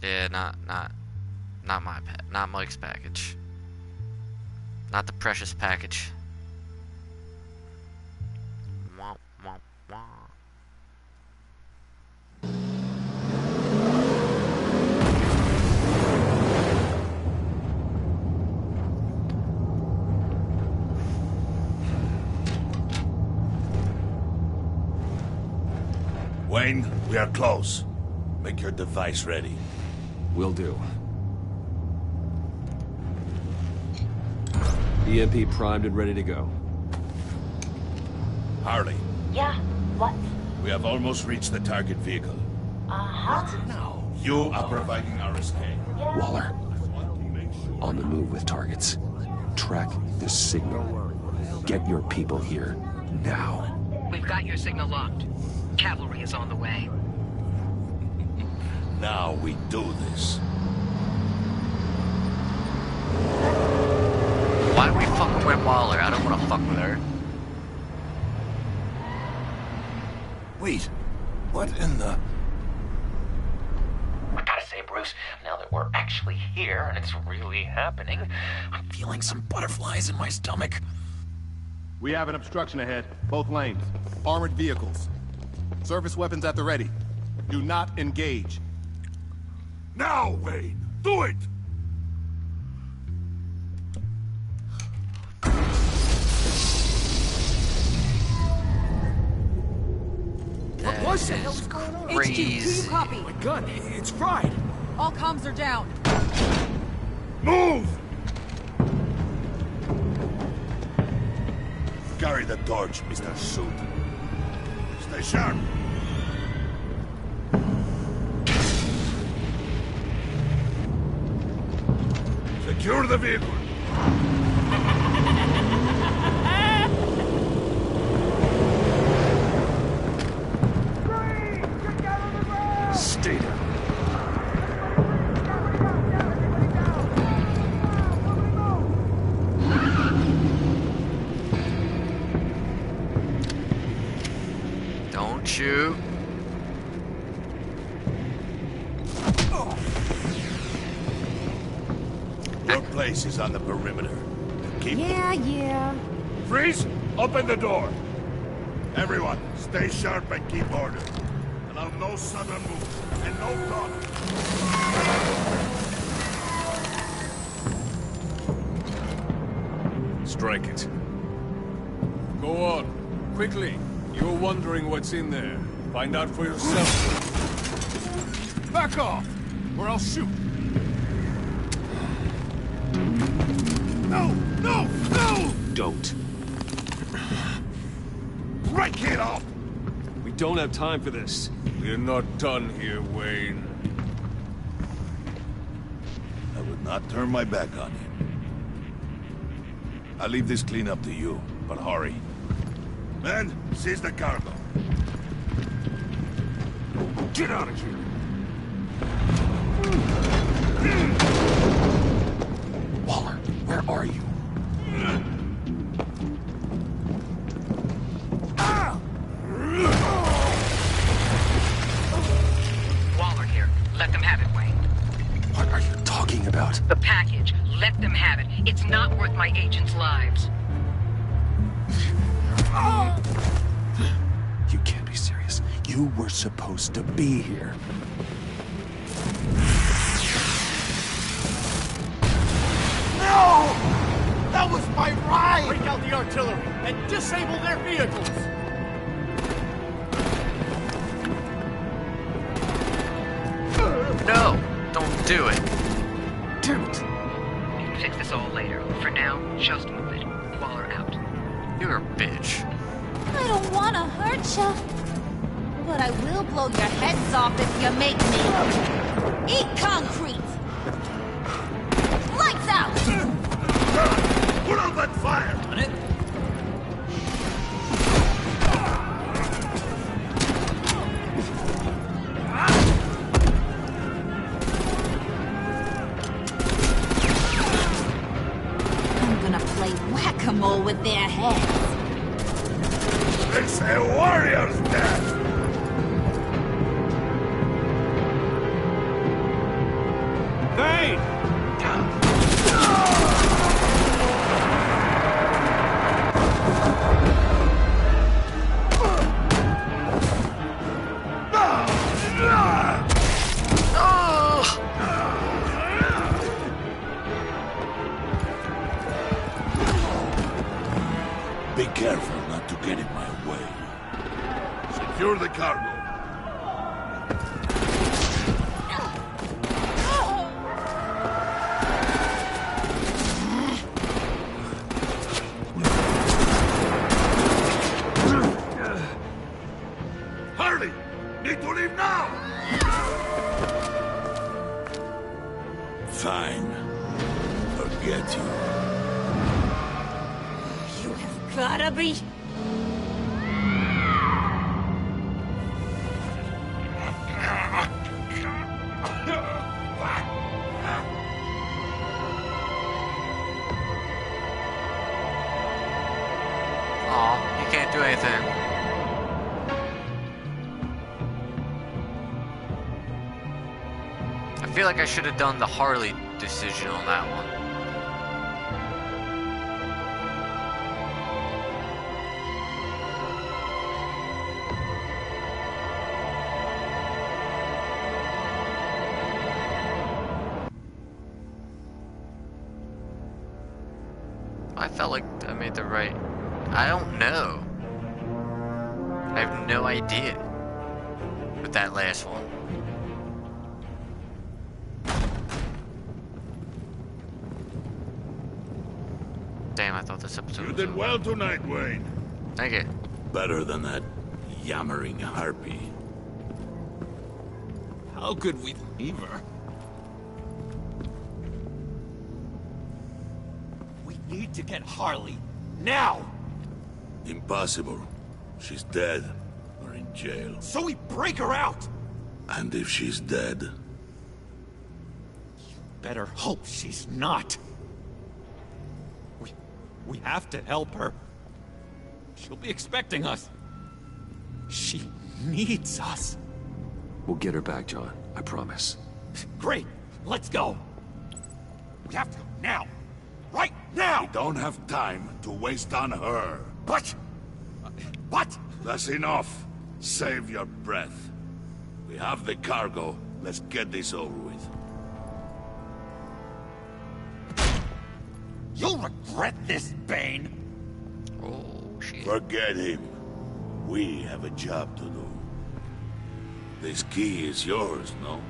[SPEAKER 1] Yeah, not my not Mike's package. Not the precious package. Wah, wah, wah.
[SPEAKER 19] Wayne, we are close. Make your device ready.
[SPEAKER 2] Will do. EMP primed and ready to go.
[SPEAKER 19] Harley,
[SPEAKER 10] Yeah, what?
[SPEAKER 19] we have almost reached the target vehicle.
[SPEAKER 10] Uh-huh.
[SPEAKER 19] Now, you are providing our escape.
[SPEAKER 2] Waller, on the move with targets. Track the signal. Get your people here, now.
[SPEAKER 21] We've got your signal locked. Cavalry is on the way.
[SPEAKER 19] Now we do this.
[SPEAKER 1] Why are we fucking with Waller? I don't want to fuck with her.
[SPEAKER 19] Wait, what in the...
[SPEAKER 12] I gotta say, Bruce, now that we're actually here and it's really happening, I'm feeling some butterflies in my stomach.
[SPEAKER 17] We have an obstruction ahead, both lanes. Armored vehicles. Service weapons at the ready. Do not engage.
[SPEAKER 19] Now, Wayne! Do it!
[SPEAKER 8] What?
[SPEAKER 3] was that? What's going on? HQ, do you copy?
[SPEAKER 20] My gun, it's fried.
[SPEAKER 3] All comms are down.
[SPEAKER 19] Move! Carry the torch, Mr. Suit. Stay sharp. Secure the vehicle.
[SPEAKER 20] Stay down.
[SPEAKER 1] Don't shoot.
[SPEAKER 19] Your place is on the perimeter. Keep
[SPEAKER 14] Yeah.
[SPEAKER 19] Freeze! Open the door! Everyone, stay sharp and keep order. Allow no sudden move, and no talk.
[SPEAKER 20] Strike it. Go on. Quickly. You're wondering what's in there. Find out for yourself.
[SPEAKER 17] Back off, or I'll shoot. No! No! No!
[SPEAKER 20] Don't.
[SPEAKER 19] Break it off!
[SPEAKER 20] We don't have time for this. We're not done here, Wayne.
[SPEAKER 19] I would not turn my back on him. I'll leave this clean up to you, but hurry. Men, seize the cargo.
[SPEAKER 20] Get out of here!
[SPEAKER 2] Waller, where are you?
[SPEAKER 21] Waller here. Let them have it, Wayne.
[SPEAKER 2] What are you talking about?
[SPEAKER 21] The package. Let them have it. It's not worth my agents' lives.
[SPEAKER 2] You can't be serious. You were supposed to be here.
[SPEAKER 6] No! That was my ride! Break out the artillery and disable their vehicles!
[SPEAKER 1] No, don't do it.
[SPEAKER 2] Damn it.
[SPEAKER 21] You can fix this all later. For now, just move it. Waller out.
[SPEAKER 1] You're a bitch.
[SPEAKER 14] I don't want to hurt you, but I will blow your heads off if you make me. Eat concrete! Lights out!
[SPEAKER 19] Put out that fire!
[SPEAKER 8] On it.
[SPEAKER 14] I'm gonna play whack-a-mole with their heads.
[SPEAKER 19] It's a warrior's death!
[SPEAKER 17] Hey!
[SPEAKER 19] Be careful not to get in my way. Secure the cargo. Hurry! Need to leave now! Fine. Forget you.
[SPEAKER 14] You have gotta be...
[SPEAKER 1] Aw, you can't do anything. I feel like I should have done the Harley decision on that one. I felt like I made the right... I don't know. I have no idea. with that last one. Damn, I thought this episode
[SPEAKER 19] You
[SPEAKER 1] was
[SPEAKER 19] did
[SPEAKER 1] over.
[SPEAKER 19] well tonight, Wayne.
[SPEAKER 1] Thank you.
[SPEAKER 19] Better than that yammering harpy.
[SPEAKER 7] How could we leave her? We need to get Harley. Now!
[SPEAKER 19] Impossible. She's dead. Or in jail.
[SPEAKER 7] So we break her out!
[SPEAKER 19] And if she's dead...
[SPEAKER 7] Better hope she's not. We have to help her. She'll be expecting us. She needs us.
[SPEAKER 2] We'll get her back, John. I promise.
[SPEAKER 7] Great. Let's go. We have to now. Right now!
[SPEAKER 19] We don't have time to waste on her.
[SPEAKER 7] But... What?
[SPEAKER 19] That's enough. Save your breath. We have the cargo. Let's get this over with.
[SPEAKER 7] You'll regret this, Bane.
[SPEAKER 1] Oh, shit.
[SPEAKER 19] Forget him. We have a job to do. This key is yours, no?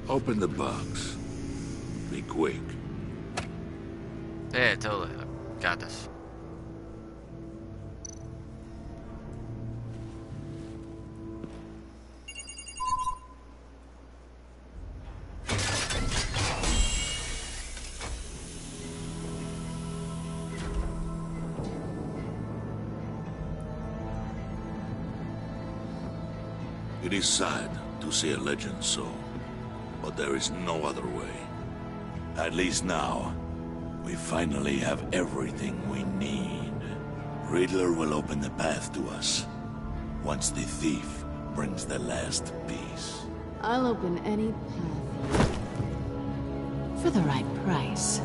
[SPEAKER 19] Open the box. Be quick.
[SPEAKER 1] Yeah, totally. Got this.
[SPEAKER 19] It is sad to see a legend so, but there is no other way. At least now, we finally have everything we need. Riddler will open the path to us, once the thief brings the last piece.
[SPEAKER 22] I'll open any path for the right price.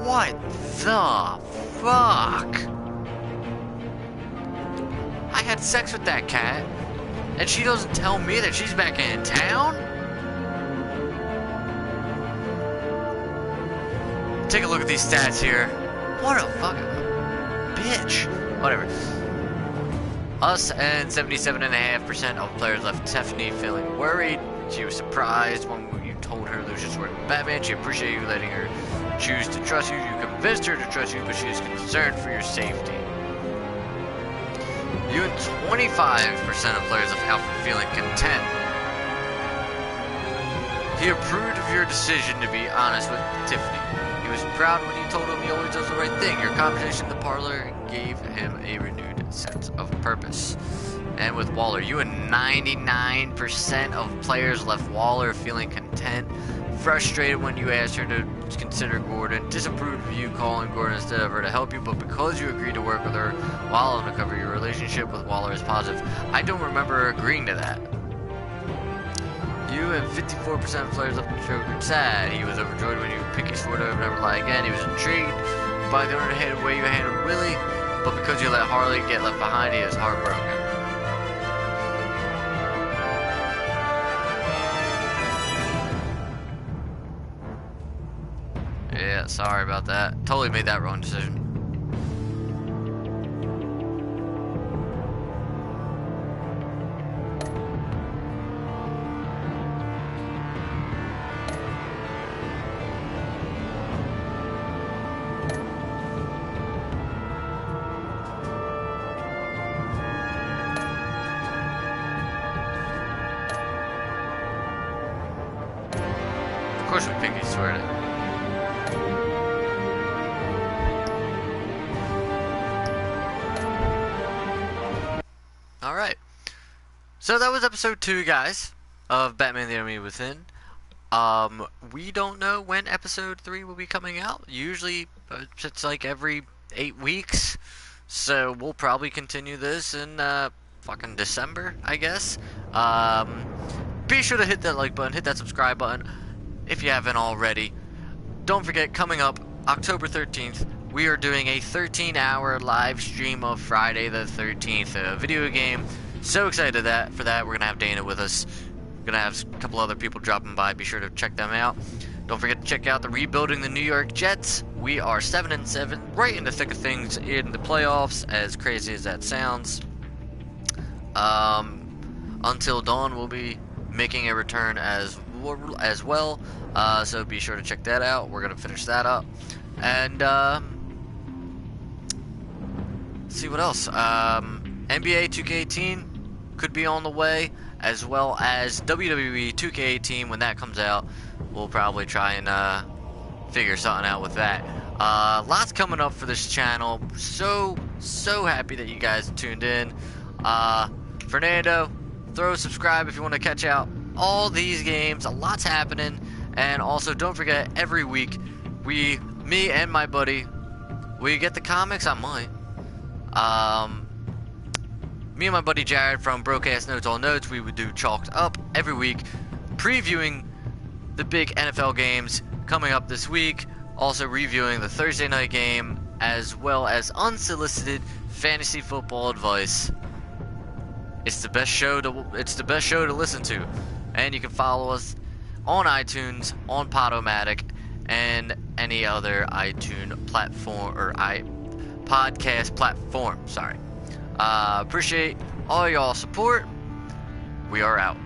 [SPEAKER 1] What the fuck? I had sex with that cat, and she doesn't tell me that she's back in town? Take a look at these stats here. What a fucking bitch. Whatever. Us and 77.5% of players left Stephanie feeling worried. She was surprised when you told her Lucius worked with Batman. She appreciated you letting her choose to trust you. You convinced her to trust you, but she is concerned for your safety. You and 25% of players left Alfred feeling content. He approved of your decision to be honest with Tiffany. He was proud when you told him he always does the right thing. Your conversation in the parlor gave him a renewed sense of purpose. And with Waller, you and 99% of players left Waller feeling content, frustrated when you asked her to consider Gordon, disapproved of you calling Gordon instead of her to help you, but because you agreed to work with her while undercover, your relationship with Waller is positive. I don't remember agreeing to that. You and 54% of players left the Joker sad. He was overjoyed when you pick his sword over never lie again. He was intrigued by the underhanded way you handled Willie, but because you let Harley get left behind, he is heartbroken. Yeah, sorry about that. Totally made that wrong decision. Of course we pinky sweared it. Alright. So that was episode 2, guys, of Batman the Enemy Within. We don't know when episode 3 will be coming out. Usually it's like every 8 weeks. So we'll probably continue this and fucking December, I guess. Be sure to hit that like button, hit that subscribe button if you haven't already. Don't forget, coming up October 13th, we are doing a 13-hour live stream of Friday the 13th, a video game. So excited for that. We're going to have Dana with us. We're going to have a couple other people dropping by. Be sure to check them out. Don't forget to check out the Rebuilding the New York Jets. We are 7-7, right in the thick of things in the playoffs, as crazy as that sounds. Until Dawn will be making a return as well. So be sure to check that out. We're going to finish that up. And, see what else. NBA 2K18 could be on the way, as well as WWE 2K18 when that comes out. We'll probably try and figure something out with that. Lots coming up for this channel. So happy that you guys tuned in. Fernando, throw a subscribe if you want to catch out all these games. A lot's happening. And also, don't forget, every week, me and my buddy, we get the comics. I might. Me and my buddy Jared from Broadcast Notes All Notes, we would do Chalked Up every week, previewing the big NFL games coming up this week, also reviewing the Thursday night game, as well as unsolicited fantasy football advice. It's the best show to listen to, and you can follow us on iTunes, on Podomatic, and any other iTunes platform or podcast platform. Sorry. Appreciate all y'all support. We are out.